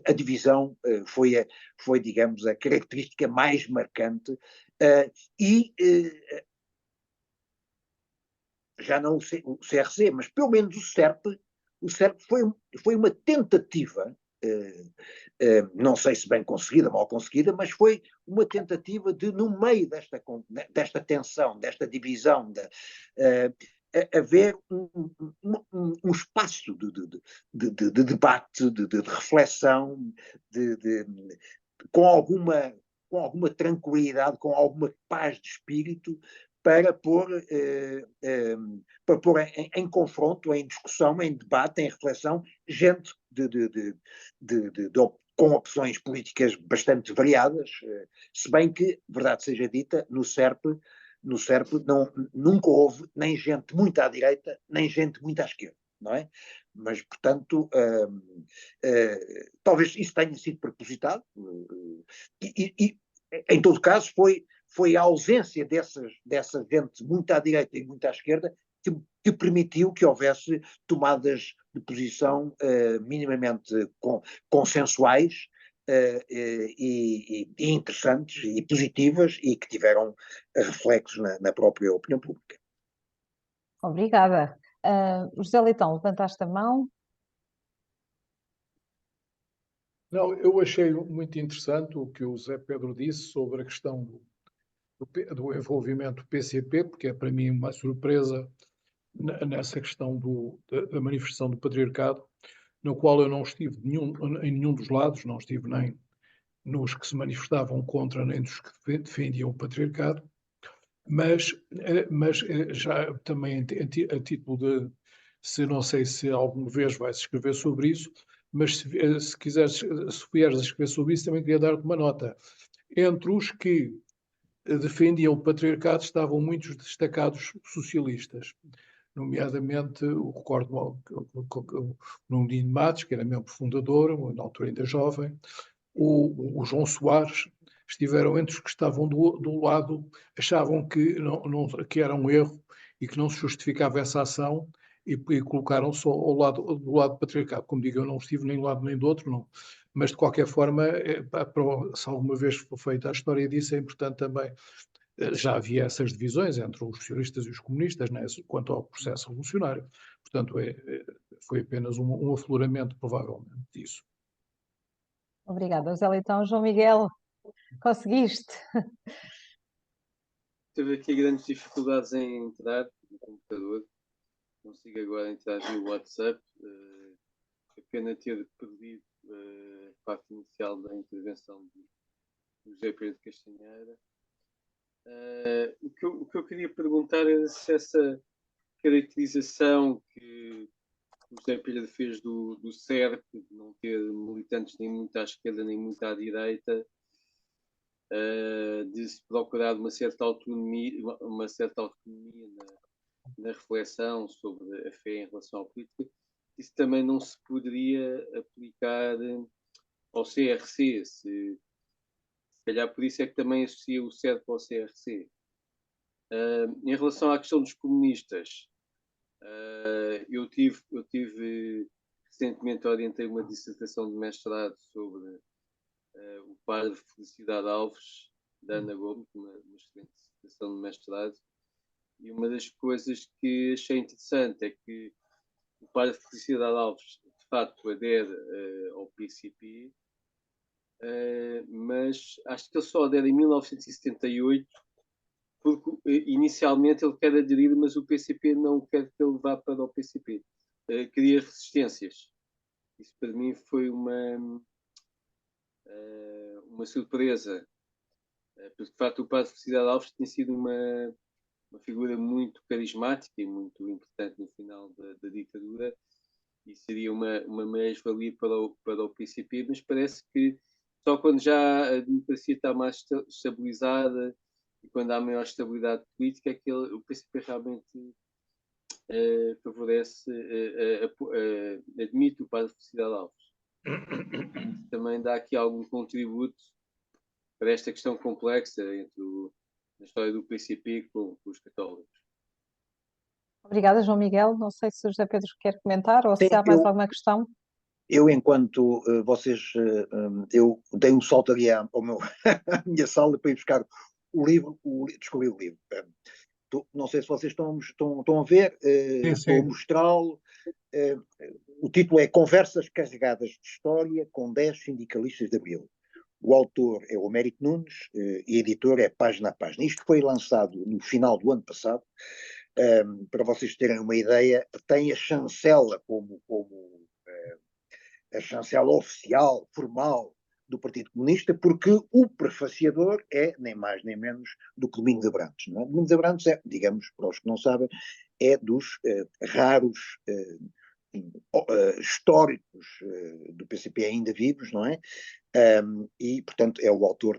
a divisão foi, digamos, a característica mais marcante, já não o CRC, mas pelo menos o SERP foi uma tentativa, não sei se bem conseguida, mal conseguida, mas foi uma tentativa de, no meio desta tensão, desta divisão, haver um espaço de debate, de reflexão, com alguma tranquilidade, com alguma paz de espírito, para pôr em confronto, em discussão, em debate, em reflexão, gente com opções políticas bastante variadas, se bem que, verdade seja dita, no SERP nunca houve nem gente muito à direita, nem gente muito à esquerda, não é? Mas, portanto, talvez isso tenha sido propositado, e em todo caso foi a ausência dessa gente muito à direita e muito à esquerda que permitiu que houvesse tomadas de posição minimamente consensuais e interessantes e positivas, e que tiveram reflexos na própria opinião pública. Obrigada. José Leitão, levantaste a mão. Não, eu achei muito interessante o que o Zé Pedro disse sobre a questão do envolvimento do PCP, porque é para mim uma surpresa nessa questão da manifestação do patriarcado, no qual eu não estive em nenhum dos lados, não estive nem nos que se manifestavam contra, nem dos que defendiam o patriarcado, mas já também a título de, se não sei se alguma vez vais escrever sobre isso, mas se quiseres, se vieres a escrever sobre isso, também queria dar-te uma nota. Entre os que defendiam o patriarcado estavam muitos destacados socialistas, nomeadamente, recordo o Nuno Matos, que era membro fundador, na altura ainda jovem, o João Soares, estiveram entre os que estavam do lado, achavam que, que era um erro e que não se justificava essa ação, e colocaram-se do lado do patriarcado. Como digo, eu não estive nem de um lado nem do outro, não. Mas, de qualquer forma, se alguma vez for feita a história disso, é importante também. Já havia essas divisões entre os socialistas e os comunistas, né, quanto ao processo revolucionário. Portanto, foi apenas um afloramento, provavelmente, disso. Obrigada, José Leitão. João Miguel, conseguiste? Teve aqui grandes dificuldades em entrar no computador. Consigo agora entrar via WhatsApp. É pena ter perdido a parte inicial da intervenção do José Pedro Castanheira. O que eu queria perguntar era se essa caracterização que o José Pedro fez do CERP, de não ter militantes nem muito à esquerda nem muito à direita, de se procurar uma certa autonomia na reflexão sobre a fé em relação à política, isso também não se poderia aplicar ao CRC, se calhar por isso é que também associa o CERP ao CRC. Em relação à questão dos comunistas, eu tive recentemente orientei uma dissertação de mestrado sobre o padre Felicidade Alves, da Ana Gomes, uma excelente dissertação de mestrado, e uma das coisas que achei interessante é que o padre Felicidade Alves, de facto, adere ao PCP, mas acho que ele só adere em 1978, porque inicialmente ele quer aderir, mas o PCP não quer que ele vá para o PCP. Cria resistências. Isso para mim foi uma surpresa. Porque, de facto, o Padre Felicidade Alves tinha sido uma figura muito carismática e muito importante no final da ditadura, e seria uma mais-valia para o PCP, mas parece que só quando já a democracia está mais estabilizada e quando há maior estabilidade política é que o PCP realmente favorece, admite o Padre Felicidade Alves. Também dá aqui algum contributo para esta questão complexa entre a história do PCP com os católicos. Obrigada, João Miguel. Não sei se o José Pedro quer comentar ou Sim, se há mais alguma questão. Eu, enquanto vocês, eu dei um salto ali à minha sala para ir buscar o livro, descobri o livro. Não sei se vocês estão a ver, estou a mostrá-lo. O título é Conversas Carregadas de História com 10 Sindicalistas de Abril. O autor é o Américo Nunes e a editora é Página a Página. Isto foi lançado no final do ano passado. Para vocês terem uma ideia, tem a chancela como a chancela oficial, formal do Partido Comunista, porque o prefaciador é nem mais nem menos do que Domingos Abrantes. Não é? Domingos Abrantes é, digamos, para os que não sabem, é dos raros históricos do PCP ainda vivos, não é? E, portanto, é o autor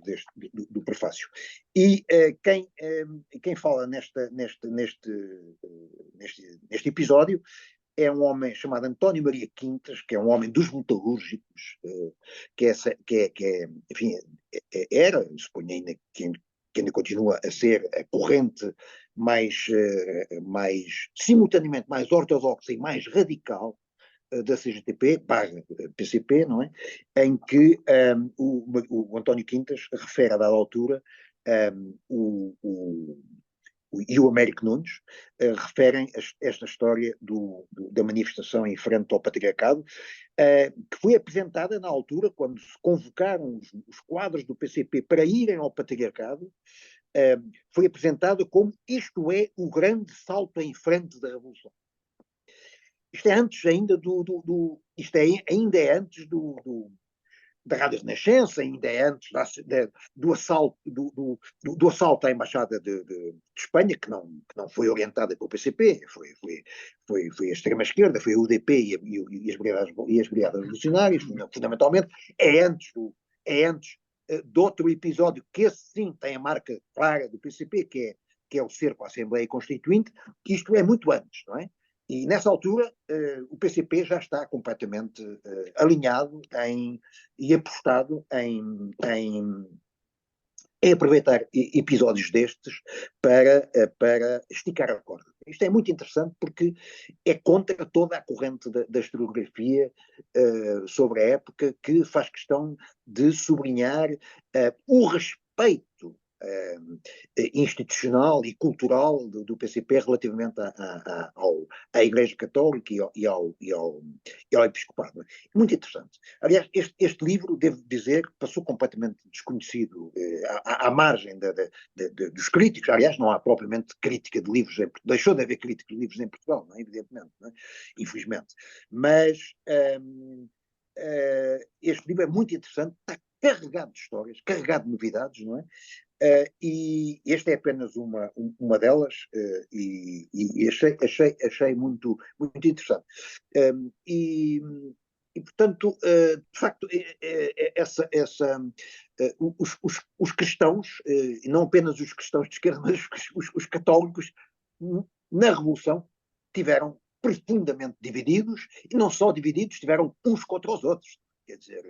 do prefácio. E quem fala neste episódio é um homem chamado António Maria Quintas, que é um homem dos metalúrgicos, enfim, era, suponho ainda que ainda continua a ser a corrente mais simultaneamente mais ortodoxa e mais radical da CGTP, PCP, não é? Em que o António Quintas refere a dada altura e o Américo Nunes referem esta história da manifestação em frente ao Patriarcado, que foi apresentada na altura, quando se convocaram os quadros do PCP para irem ao Patriarcado, foi apresentada como isto é o grande salto em frente da Revolução. Isto é antes ainda ainda é antes da Rádio Renascença, ainda é antes do assalto à Embaixada de Espanha, que não foi orientada pelo PCP, foi a extrema-esquerda, foi a UDP e as Brigadas Revolucionárias, fundamentalmente. É antes de outro episódio, que esse sim tem a marca clara do PCP, que é o cerco à Assembleia Constituinte, que isto é muito antes, não é? E nessa altura o PCP já está completamente alinhado e apostado em aproveitar episódios destes para esticar a corda. Isto é muito interessante porque é contra toda a corrente da historiografia sobre a época, que faz questão de sublinhar o respeito institucional e cultural do PCP relativamente à Igreja Católica e ao Episcopado. Muito interessante. Aliás, este livro, devo dizer, passou completamente desconhecido à margem dos críticos. Aliás, não há propriamente crítica de livros, deixou de haver crítica de livros em Portugal, não é? Evidentemente, não é? Infelizmente. Mas este livro é muito interessante, está carregado de histórias, carregado de novidades, não é? E esta é apenas uma delas, e achei muito, muito interessante. E, portanto, de facto, os cristãos, e não apenas os cristãos de esquerda, mas os católicos, na Revolução, tiveram profundamente divididos, e não só divididos, tiveram uns contra os outros. Quer dizer,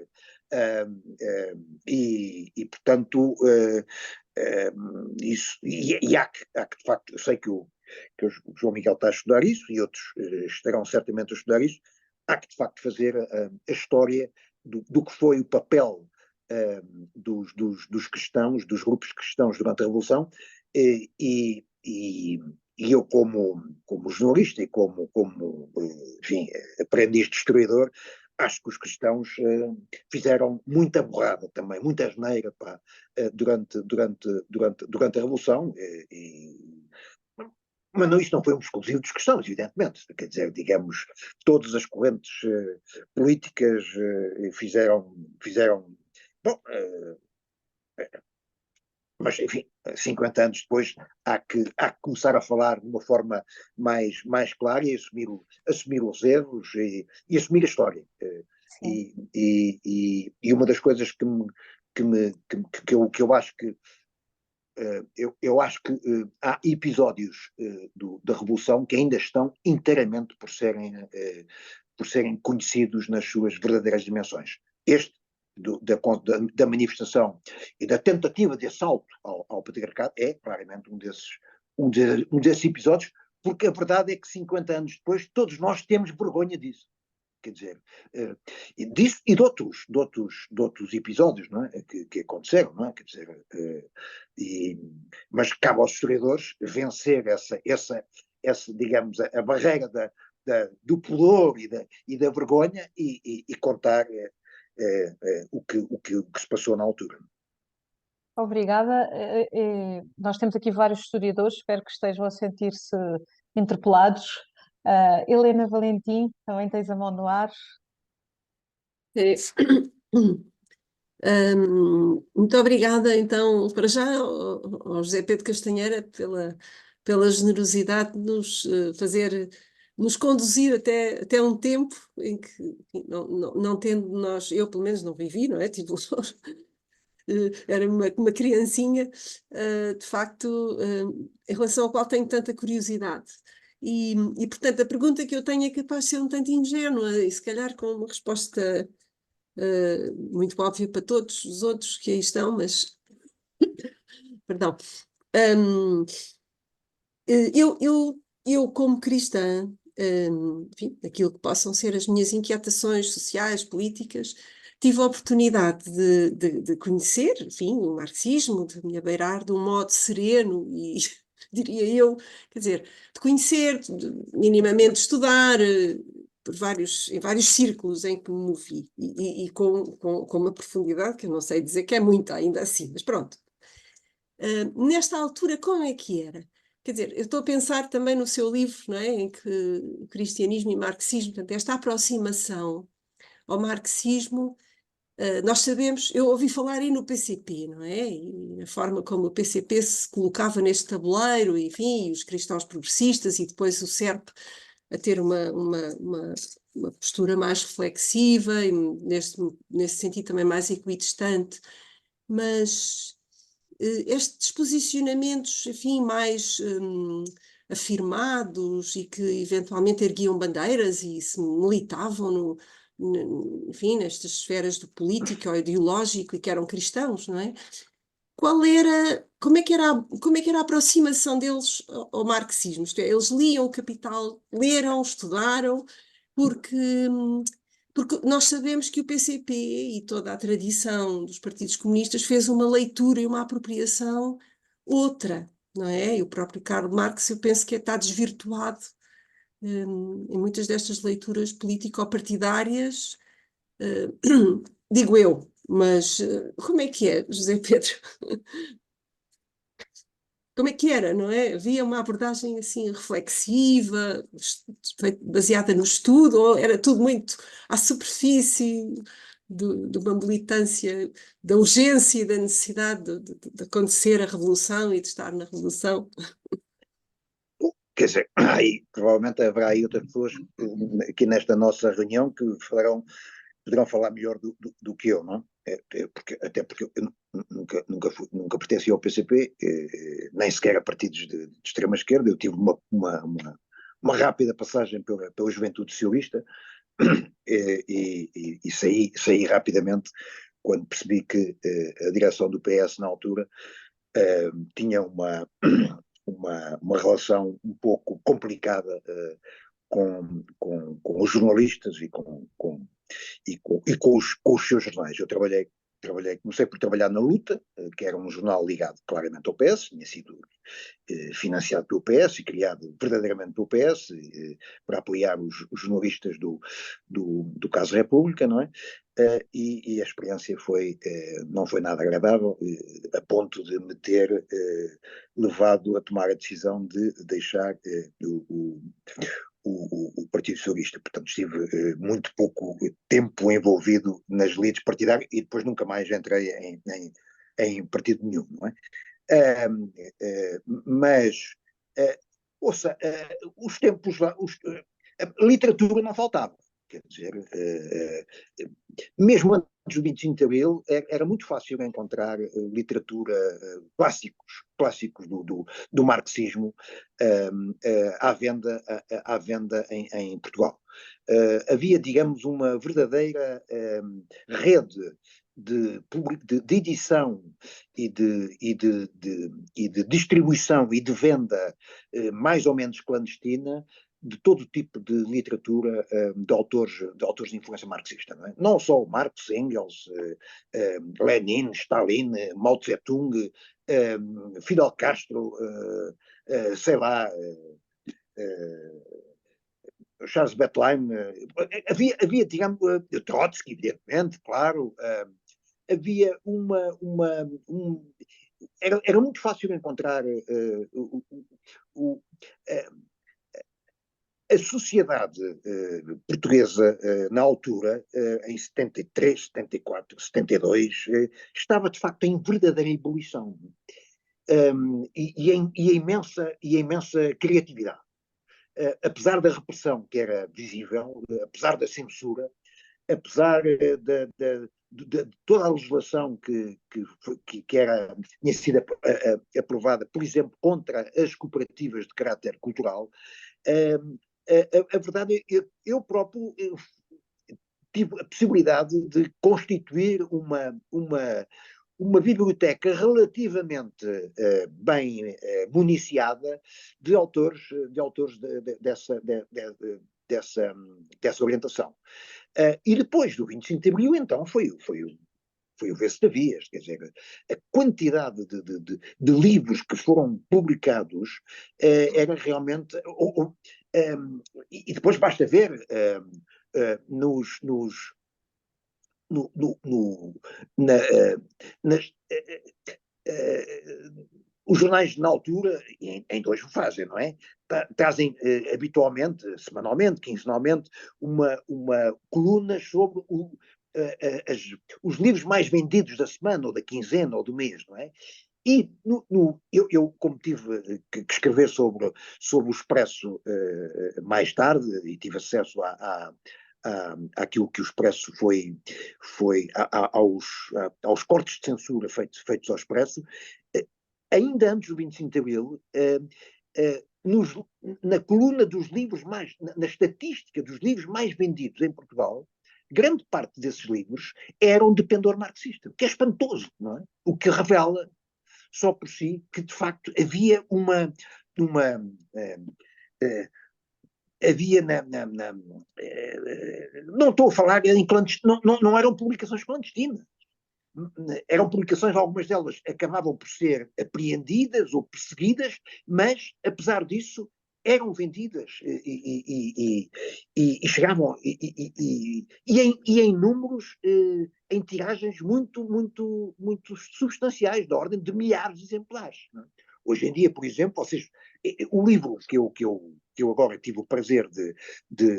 portanto, isso, e há que, de facto, eu sei que o João Miguel está a estudar isso, e outros estarão certamente a estudar isso, há que, de facto, fazer a história do que foi o papel dos cristãos, dos grupos cristãos durante a Revolução, e eu, como jornalista e como enfim, aprendiz de historiador, acho que os cristãos fizeram muita borrada também, muita asneira durante a Revolução, mas não, isso não foi um exclusivo dos cristãos, evidentemente. Quer dizer, digamos, todas as correntes políticas fizeram bom, mas, enfim, 50 anos depois há que começar a falar de uma forma mais clara e assumir os erros e assumir a história. E uma das coisas que eu acho que eu acho que há episódios da Revolução que ainda estão inteiramente por serem conhecidos nas suas verdadeiras dimensões. Este da manifestação e da tentativa de assalto ao patriarcado é claramente um desses episódios, porque a verdade é que 50 anos depois todos nós temos vergonha disso. Quer dizer, disso e de outros episódios, não é? que aconteceram, não é? Quer dizer, mas cabe aos historiadores vencer essa digamos, a barreira do pudor e da vergonha e contar o que se passou na altura. Obrigada. Nós temos aqui vários historiadores, espero que estejam a sentir-se interpelados. Helena Valentim, também tens a mão no ar. Muito obrigada, então, para já, ao José Pedro Castanheira pela generosidade de nos conduzir até um tempo em que, não tendo nós, eu pelo menos não vivi, não é? Tipo, era uma criancinha, de facto, em relação ao qual tenho tanta curiosidade. E, portanto, a pergunta que eu tenho é capaz de ser um tanto ingênua, e se calhar com uma resposta muito óbvia para todos os outros que aí estão, mas... Perdão. Eu, como cristã, enfim, aquilo que possam ser as minhas inquietações sociais, políticas, tive a oportunidade de conhecer, enfim, o marxismo, de me abeirar de um modo sereno e, diria eu, quer dizer, de conhecer, de minimamente estudar, em vários círculos em que me movi, e com uma profundidade que eu não sei dizer que é muita ainda assim, mas pronto. Nesta altura, como é que era? Quer dizer, eu estou a pensar também no seu livro, não é? Em que o cristianismo e marxismo, portanto, esta aproximação ao marxismo, nós sabemos, eu ouvi falar aí no PCP, não é? E na forma como o PCP se colocava neste tabuleiro, enfim, os cristãos progressistas e depois o CERP a ter uma postura mais reflexiva e nesse sentido também mais equidistante, mas estes posicionamentos, enfim, mais afirmados e que eventualmente erguiam bandeiras e se militavam enfim, nestas esferas do político ou ideológico e que eram cristãos, não é? Como é que era a aproximação deles ao marxismo? Isto é, eles liam o Capital, leram, estudaram, porque nós sabemos que o PCP e toda a tradição dos partidos comunistas fez uma leitura e uma apropriação outra, não é? E o próprio Karl Marx, eu penso que está desvirtuado em muitas destas leituras político-partidárias, digo eu, mas como é que é, José Pedro? Como é que era, não é? Havia uma abordagem assim reflexiva, baseada no estudo, ou era tudo muito à superfície de uma militância da urgência e da necessidade de acontecer a revolução e de estar na revolução? Quer dizer, provavelmente haverá aí outras pessoas aqui nesta nossa reunião que poderão falar melhor do que eu, não é? Até porque eu nunca pertenci ao PCP, nem sequer a partidos de extrema esquerda. Eu tive uma rápida passagem pela Juventude Socialista e saí rapidamente quando percebi que a direção do PS na altura tinha uma relação um pouco complicada com os jornalistas e com os seus jornais. Eu comecei por trabalhar na Luta, que era um jornal ligado claramente ao PS, tinha sido financiado pelo PS e criado verdadeiramente pelo PS para apoiar os jornalistas do caso República, não é? E a experiência não foi nada agradável, a ponto de me ter levado a tomar a decisão de deixar o Partido Socialista. Portanto, estive muito pouco tempo envolvido nas lides partidárias e depois nunca mais entrei em partido nenhum, não é? Mas, ouça, os tempos lá, a literatura não faltava. Quer dizer, mesmo antes do 25 de Abril, era muito fácil encontrar literatura, clássicos do marxismo à venda em Portugal. Havia, digamos, uma verdadeira rede de edição e de distribuição e de venda mais ou menos clandestina de todo tipo de literatura de autores de influência marxista. Não é? Não só Marx, Engels, Lenin, Stalin, Mao Tse-tung, Fidel Castro, sei lá, Charles Bethlehem, havia digamos, Trotsky, evidentemente, claro, havia era muito fácil encontrar a sociedade portuguesa, na altura, em 73, 74, 72, estava de facto em verdadeira ebulição e a imensa criatividade. Apesar da repressão que era visível, apesar da censura, apesar de toda a legislação que tinha sido aprovada, por exemplo, contra as cooperativas de caráter cultural, a verdade é que eu próprio tive a possibilidade de constituir uma biblioteca relativamente bem municiada de autores dessa orientação. E depois do 25 de Abril, então, foi o Vestavias, quer dizer, a quantidade de livros que foram publicados era realmente... e depois basta ver os jornais na altura, em dois o fazem, não é? Trazem habitualmente, semanalmente, quinzenalmente, uma coluna sobre os livros mais vendidos da semana, ou da quinzena, ou do mês, não é? E eu como tive que escrever sobre o Expresso mais tarde, e tive acesso àquilo que o Expresso aos cortes de censura feitos ao Expresso, ainda antes do 25 de Abril, na coluna dos livros na estatística dos livros mais vendidos em Portugal, grande parte desses livros eram de pendor marxista, o que é espantoso, não é? O que revela só por si que, de facto, havia havia não estou a falar em clandestino, não eram publicações clandestinas. Eram publicações, algumas delas acabavam por ser apreendidas ou perseguidas, mas, apesar disso, eram vendidas e chegavam em números, em tiragens muito substanciais, da ordem de milhares de exemplares. Não é? Hoje em dia, por exemplo, o livro que eu agora tive o prazer de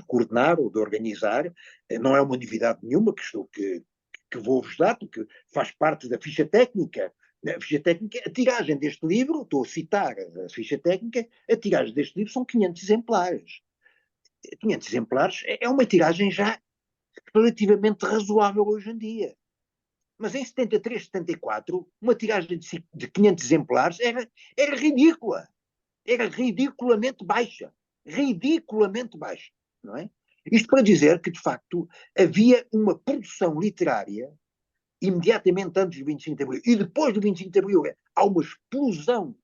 coordenar ou de organizar, não é uma novidade nenhuma que vou-vos dar, porque faz parte da ficha técnica. A tiragem deste livro, estou a citar a ficha técnica, a tiragem deste livro são 500 exemplares. 500 exemplares é uma tiragem já relativamente razoável hoje em dia. Mas em 73, 74, uma tiragem de 500 exemplares era ridícula. Era ridiculamente baixa. Ridiculamente baixa, não é? Isto para dizer que, de facto, havia uma produção literária imediatamente antes do 25 de Abril e depois do 25 de Abril há uma explosão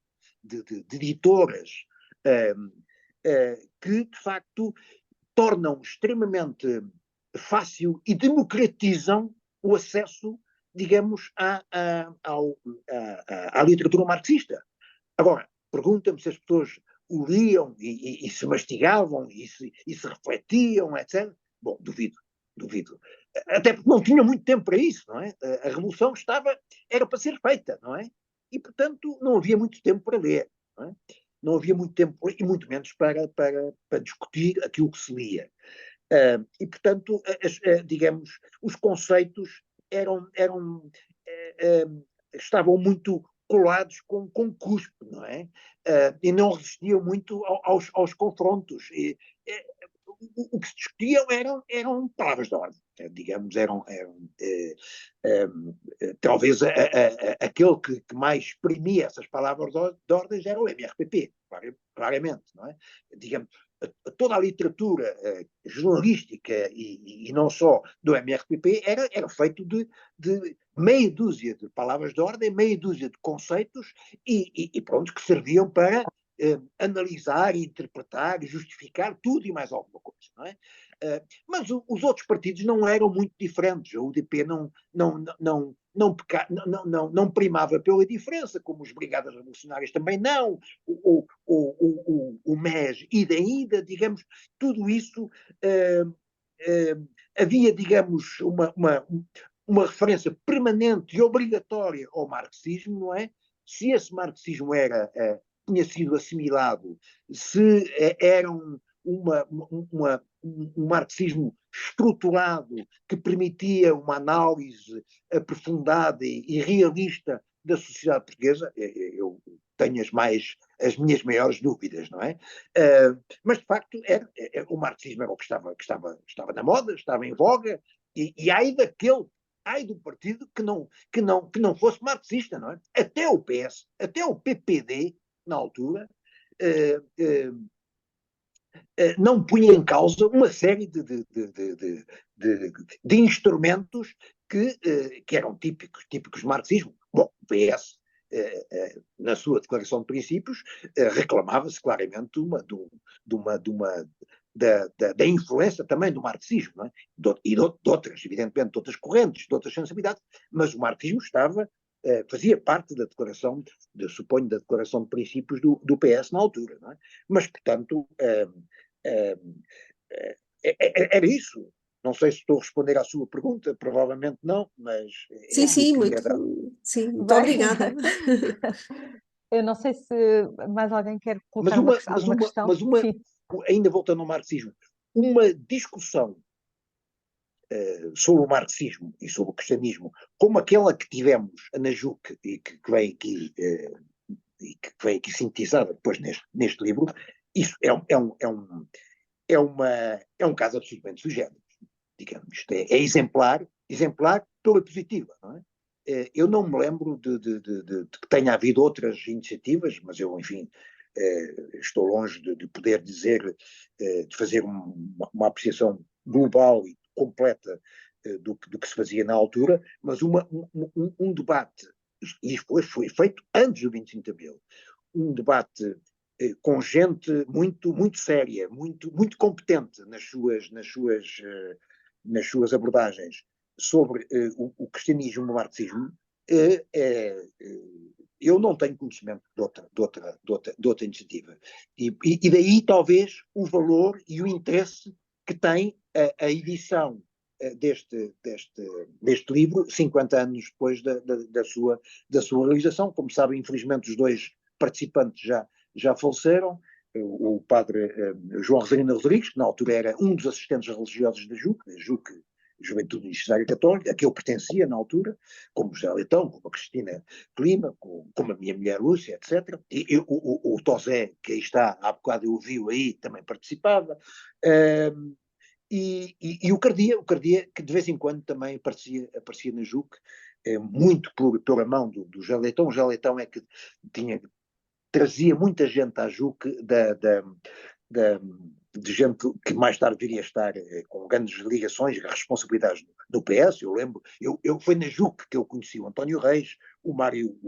de editoras que, de facto, tornam extremamente fácil e democratizam o acesso, digamos, à literatura marxista. Agora, pergunta-me se as pessoas o liam e se mastigavam e se refletiam, etc. Bom, duvido. Até porque não tinha muito tempo para isso, não é? A revolução era para ser feita, não é? E, portanto, não havia muito tempo para ler, não é? Não havia muito tempo, e muito menos para discutir aquilo que se lia. E, portanto, digamos, os conceitos eram estavam muito colados com cuspe, não é? E não resistiam muito aos confrontos. O que se discutiam eram palavras de ordem, digamos, talvez aquele que mais exprimia essas palavras de ordem era o MRPP, claramente, não é? Digamos, toda a literatura jornalística e não só do MRPP era feito de meia dúzia de palavras de ordem, meia dúzia de conceitos e pronto, que serviam para analisar, interpretar, justificar tudo e mais alguma coisa, não é? Mas os outros partidos não eram muito diferentes. A UDP não primava pela diferença, como os Brigadas Revolucionárias também não, o MES, ida, digamos, tudo isso havia, digamos, uma referência permanente e obrigatória ao marxismo, não é? Se esse marxismo tinha sido assimilado, se era um marxismo estruturado que permitia uma análise aprofundada e realista da sociedade portuguesa, eu tenho as minhas maiores dúvidas, não é? Mas de facto o marxismo era o que estava na moda, estava em voga, e ai do partido que não fosse marxista, não é? Até o PS, até o PPD, na altura, não punha em causa uma série de instrumentos que eram típicos do marxismo. Bom, o PS, na sua declaração de princípios, reclamava-se claramente da influência também do marxismo, não é? E de outras, evidentemente, de outras correntes, de outras sensibilidades, mas o marxismo fazia parte da declaração, suponho, da declaração de princípios do PS na altura, não é? Mas, portanto, era isso. Não sei se estou a responder à sua pergunta, provavelmente não, mas Sim, muito obrigada. Eu não sei se mais alguém quer colocar alguma questão. Ainda voltando ao marxismo, uma discussão sobre o marxismo e sobre o cristianismo, como aquela que tivemos na JUC e que veio aqui sintetizada depois neste livro, isso é um caso absolutamente sui generis, digamos. Isto é exemplar pela positiva, não é? Eu não me lembro de que tenha havido outras iniciativas, mas eu, enfim, estou longe de poder dizer, de fazer uma apreciação global e completa do que se fazia na altura, mas um debate, e isso foi feito antes do 25 de Abril, um debate com gente muito séria, muito competente nas suas abordagens sobre o cristianismo e o marxismo, eu não tenho conhecimento de outra iniciativa. E daí, talvez, o valor e o interesse que tem a edição deste livro, 50 anos depois da sua realização. Como sabem, infelizmente, os dois participantes já faleceram. O padre João Rosarino Rodrigues, que na altura era um dos assistentes religiosos da JUC, Juventude Universitária Católica, a que eu pertencia na altura, como José Leitão, como a Cristina Clima, como a minha mulher Lúcia, etc. E o Tosé, que aí está, há bocado eu ouvi-o aí, também participava. E o Cardia, que de vez em quando também aparecia na JUC, muito pela mão do José Leitão. O José Leitão é que trazia muita gente à JUC de gente que mais tarde viria a estar com grandes ligações e responsabilidades do PS. Eu lembro, foi na JUC que eu conheci o António Reis, o Mário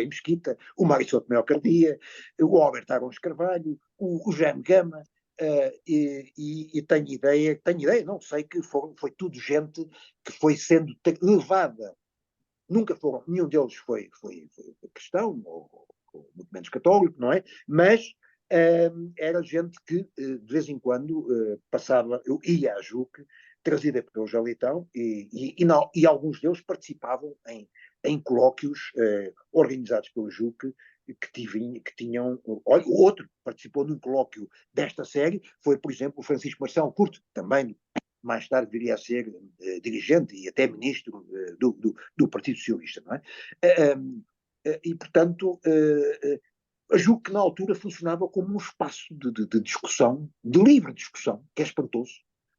Mesquita, o Mário Souto Mel Cardia, o Alberto Arons Carvalho, o Jaime Gama, e tenho ideia, não sei, que foi tudo gente que foi sendo levada, nenhum deles foi cristão, ou muito menos católico, não é? Mas era gente que de vez em quando passava, eu ia à JUC, trazida pelo Jalitão, e alguns deles participavam em colóquios organizados pelo JUC, que tinham. Olha, o outro que participou num colóquio desta série foi, por exemplo, o Francisco Marcelo Curto, também mais tarde viria a ser dirigente e até ministro do Partido Socialista, não é? E, portanto, julgo que na altura funcionava como um espaço de discussão, de livre discussão, que é espantoso.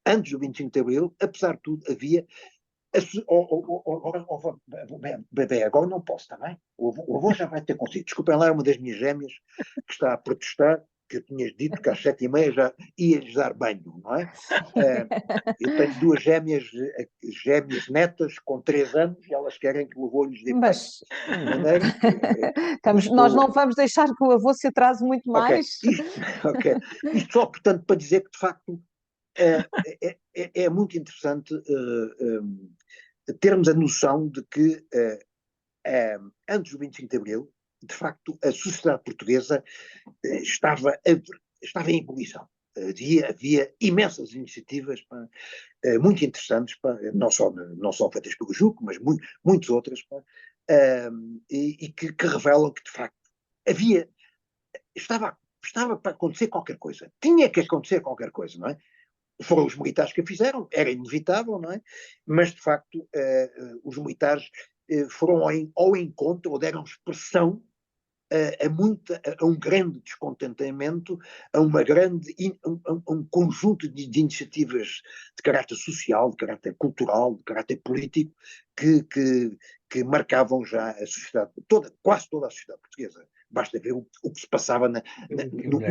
Antes do 25 de Abril, apesar de tudo, havia... Bebê, agora não posso, está bem? O avô já vai ter consigo. Desculpem lá, é uma das minhas gêmeas que está a protestar, que eu tinha dito que às 7h30 já ia-lhes dar banho, não é? Eu tenho 2 gêmeas netas com 3 anos e elas querem que o avô lhes dê banho. Mas De maneira que nós não vamos deixar que o avô se atrase muito mais. Isto só, portanto, para dizer que, de facto, é muito interessante termos a noção de que antes do 25 de Abril, de facto, a sociedade portuguesa estava em ebulição. Havia imensas iniciativas muito interessantes, não só feitas pelo Juco, mas muitas outras, e que revelam que, de facto, estava para acontecer qualquer coisa. Tinha que acontecer qualquer coisa, não é? Foram os militares que a fizeram, era inevitável, não é? Mas, de facto, os militares foram ao encontro, ou deram expressão a um grande descontentamento, a um conjunto de iniciativas de caráter social, de caráter cultural, de caráter político, que marcavam já a sociedade, quase toda a sociedade portuguesa. Basta ver o que se passava no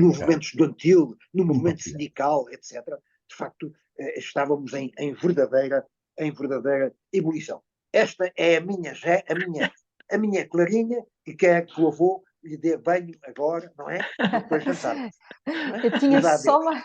movimento estudantil, no movimento sindical, etc. De facto, estávamos em verdadeira ebulição. Esta é a minha Clarinha, que quer que o avô lhe dê banho agora, não é? Depois jantar. Eu tinha só uma...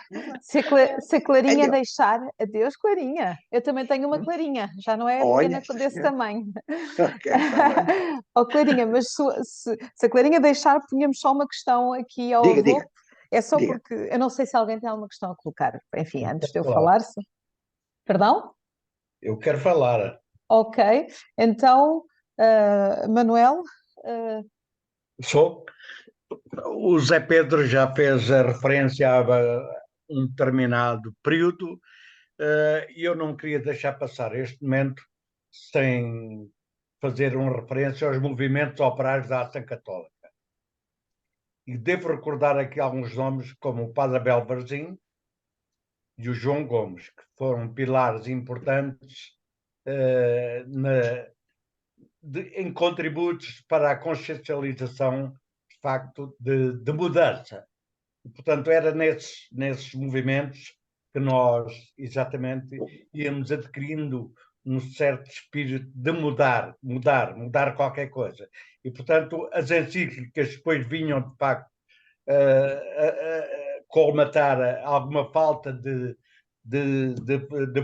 Se a Clarinha deixar... Adeus, Clarinha. Eu também tenho uma Clarinha. Já não é pequena desse tamanho. Ok, está bem. Clarinha, mas se a Clarinha deixar, punhamos só uma questão aqui ao avô. Diga. É só porque... Eu não sei se alguém tem alguma questão a colocar. Enfim, antes de eu falar-se... Perdão? Eu quero falar. Ok. Então, Manuel... O Zé Pedro já fez a referência a um determinado período e eu não queria deixar passar este momento sem fazer uma referência aos movimentos operários da Ação Católica. E devo recordar aqui alguns nomes, como o Padre Abel Varzim e o João Gomes, que foram pilares importantes em contributos para a consciencialização, de facto, de mudança. E, portanto, era nesses movimentos que nós, exatamente, íamos adquirindo um certo espírito de mudar qualquer coisa. E, portanto, as encíclicas depois vinham, de facto, colmatar alguma falta de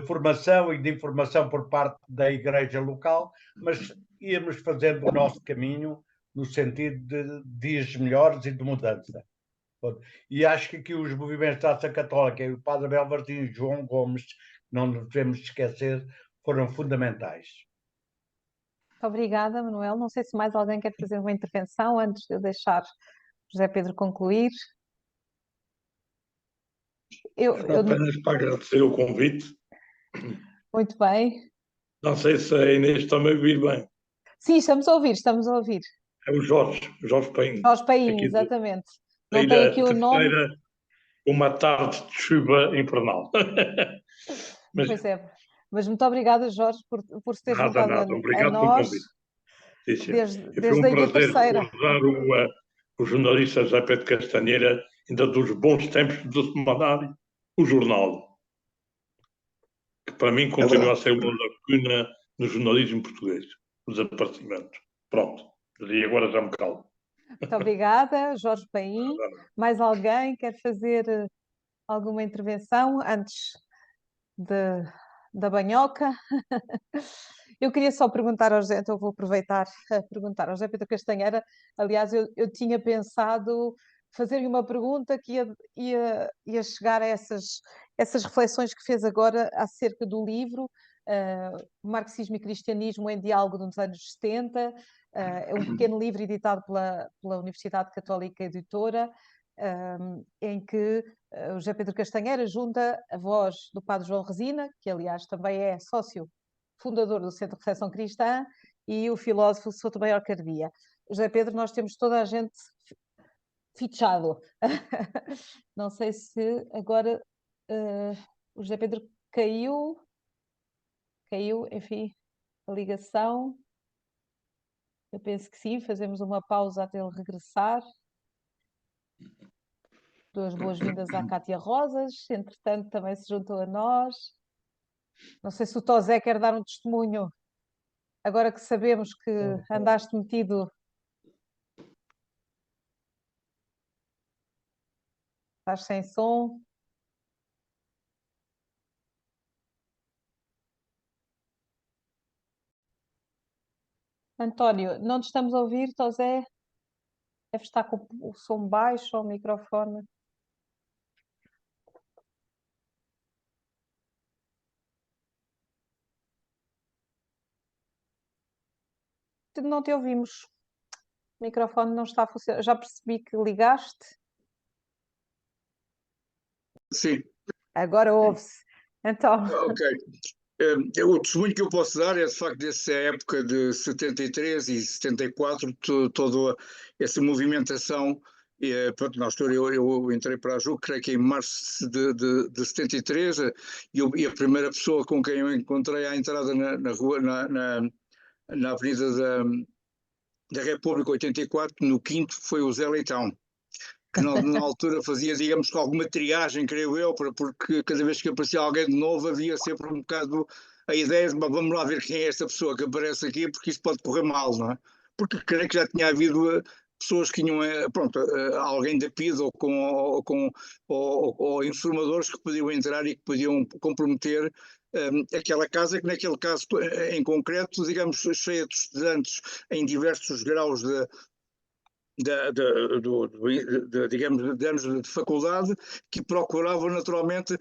formação e de informação por parte da Igreja local, mas íamos fazendo o nosso caminho no sentido de dias melhores e de mudança. E acho que aqui os movimentos da Ação Católica e o Padre Abel Varzim e João Gomes, não nos devemos esquecer, foram fundamentais. Muito obrigada, Manuel. Não sei se mais alguém quer fazer uma intervenção antes de eu deixar José Pedro concluir. Apenas para agradecer o convite. Muito bem. Não sei se a Inês está a me ouvir bem. Sim, estamos a ouvir. É o Jorge Paim. Jorge Paim, exatamente. Não tem aqui o nome. Uma tarde de chuva infernal. Pois é. Mas muito obrigada, Jorge, por se ter juntado a nós. Desde a Ilha Terceira. Recordar o jornalista José Pedro Castanheira, ainda dos bons tempos do semanário, o jornal, que para mim continua a ser uma lacuna no jornalismo português, os desaparecimentos. Pronto, e agora já me calmo. Muito obrigada, Jorge Paim. Mais alguém quer fazer alguma intervenção antes da banhoca? Eu queria só perguntar ao José, então vou aproveitar a perguntar ao José Pedro Castanheira. Aliás, eu tinha pensado fazer-lhe uma pergunta que ia chegar a essas reflexões que fez agora acerca do livro, Marxismo e Cristianismo em Diálogo nos anos 70, é um pequeno livro editado pela Universidade Católica Editora. em que o José Pedro Castanheira junta a voz do Padre João Resina, que aliás também é sócio fundador do Centro de Reflexão Cristã, e o filósofo Sotomayor Cardia. José Pedro, nós temos toda a gente fichado. Não sei se agora o José Pedro caiu, enfim, a ligação. Eu penso que sim, fazemos uma pausa até ele regressar. Duas boas-vindas à Cátia Rosas, entretanto também se juntou a nós. Não sei se o Tosé quer dar um testemunho, agora que sabemos que andaste metido. Estás sem som. António, não te estamos a ouvir, Tosé? Deve estar com o som baixo ou o microfone. Não te ouvimos. O microfone não está a funcionar. Já percebi que ligaste. Sim, Agora ouve-se. Então, ok. O testemunho que eu posso dar é de facto dessa época de 73 e 74, toda essa movimentação. Pronto, na altura eu entrei para a JUC, creio que em março de 73, e a primeira pessoa com quem eu encontrei à entrada na rua, na Avenida da República 84, no Quinto, foi o Zé Leitão, que na altura fazia, digamos, alguma triagem, creio eu, porque cada vez que aparecia alguém de novo havia sempre um bocado a ideia de vamos lá ver quem é esta pessoa que aparece aqui, porque isso pode correr mal, não é? Porque creio que já tinha havido pessoas que tinham, pronto, alguém da PID ou informadores que podiam entrar e que podiam comprometer aquela casa, que naquele caso em concreto, digamos, cheia de estudantes em diversos graus digamos, de anos de faculdade, que procuravam naturalmente,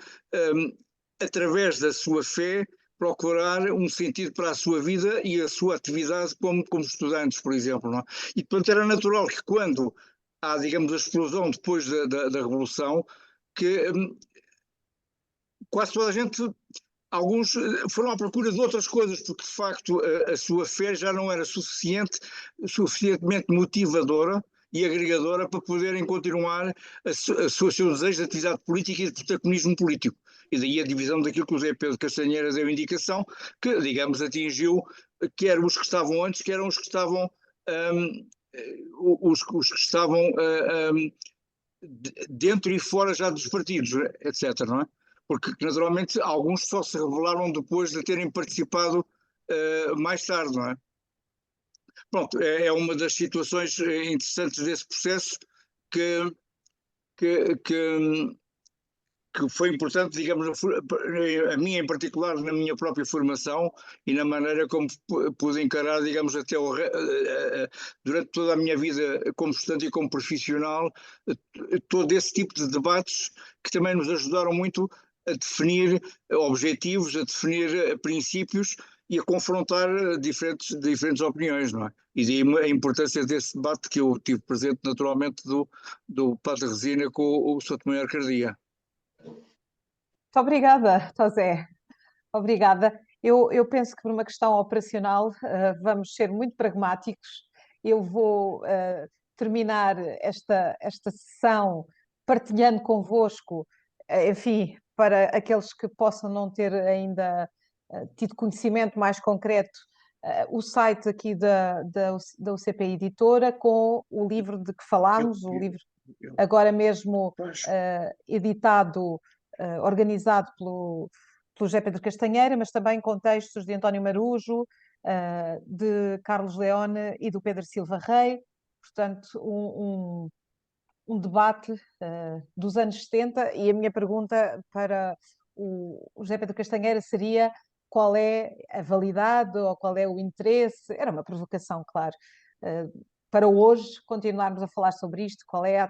através da sua fé, procurar um sentido para a sua vida e a sua atividade como estudantes, por exemplo. Não é? E, portanto, era natural que quando há, digamos, a explosão depois da Revolução, que quase toda a gente, alguns foram à procura de outras coisas, porque de facto a sua fé já não era suficientemente motivadora e agregadora para poderem continuar o seu desejo de atividade política e de protagonismo político. E daí a divisão daquilo que o Zé Pedro Castanheira deu indicação, que, digamos, atingiu quer os que estavam antes, quer os que estavam dentro e fora já dos partidos, etc., não é? Porque naturalmente alguns só se revelaram depois de terem participado mais tarde, não é? Pronto, é uma das situações interessantes desse processo que foi importante, digamos, a mim em particular, na minha própria formação e na maneira como pude encarar, digamos, durante toda a minha vida como estudante e como profissional, todo esse tipo de debates que também nos ajudaram muito a definir objetivos, a definir princípios e a confrontar diferentes opiniões, não é? E daí a importância desse debate que eu tive presente naturalmente do Padre Resina com o Sotomayor Cardia. muito obrigada, Tosé. Obrigada. Eu penso que por uma questão operacional vamos ser muito pragmáticos. Eu vou terminar esta sessão partilhando convosco, enfim, para aqueles que possam não ter ainda tido conhecimento mais concreto, o site aqui da UCP Editora com o livro de que falámos, o livro agora mesmo editado, organizado pelo José Pedro Castanheira, mas também com textos de António Marujo, de Carlos Leone e do Pedro Silva Rei. Portanto, um debate dos anos 70, e a minha pergunta para o José Pedro Castanheira seria: qual é a validade ou qual é o interesse? Era uma provocação, claro, para hoje continuarmos a falar sobre isto. Qual é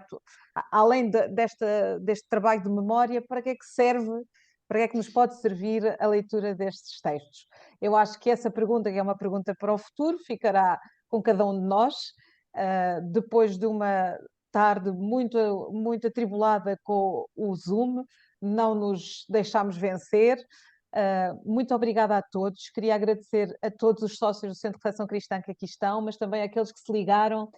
além deste trabalho de memória, para que é que serve, para que é que nos pode servir a leitura destes textos? Eu acho que essa pergunta, que é uma pergunta para o futuro, ficará com cada um de nós, depois de uma tarde muito, muito atribulada com o Zoom, não nos deixámos vencer. Muito obrigada a todos. Queria agradecer a todos os sócios do Centro de Reflexão Cristã que aqui estão, mas também àqueles que se ligaram,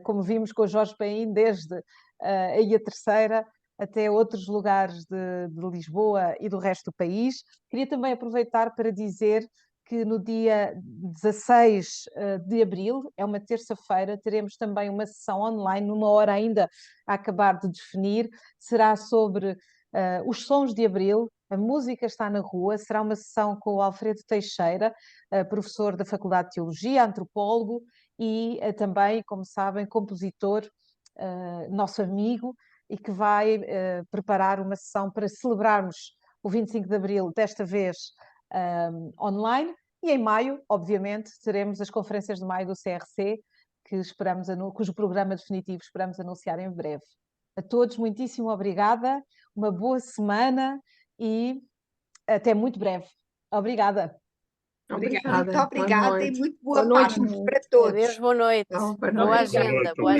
como vimos com o Jorge Paim, desde a Ilha Terceira até outros lugares de Lisboa e do resto do país. Queria também aproveitar para dizer que no dia 16 de abril, é uma terça-feira, teremos também uma sessão online, numa hora ainda a acabar de definir, será sobre os sons de abril, a música está na rua, será uma sessão com o Alfredo Teixeira, professor da Faculdade de Teologia, antropólogo e também, como sabem, compositor, nosso amigo, e que vai preparar uma sessão para celebrarmos o 25 de abril, desta vez online, e em maio, obviamente, teremos as conferências de maio do CRC, que esperamos, cujo programa definitivo esperamos anunciar em breve. A todos, muitíssimo obrigada, uma boa semana e até muito breve. Obrigada. Obrigada. Muito obrigada e muito boa Boa noite. Páscoa para todos. Adeus, boa noite. Boa Boa noite. agenda. Boa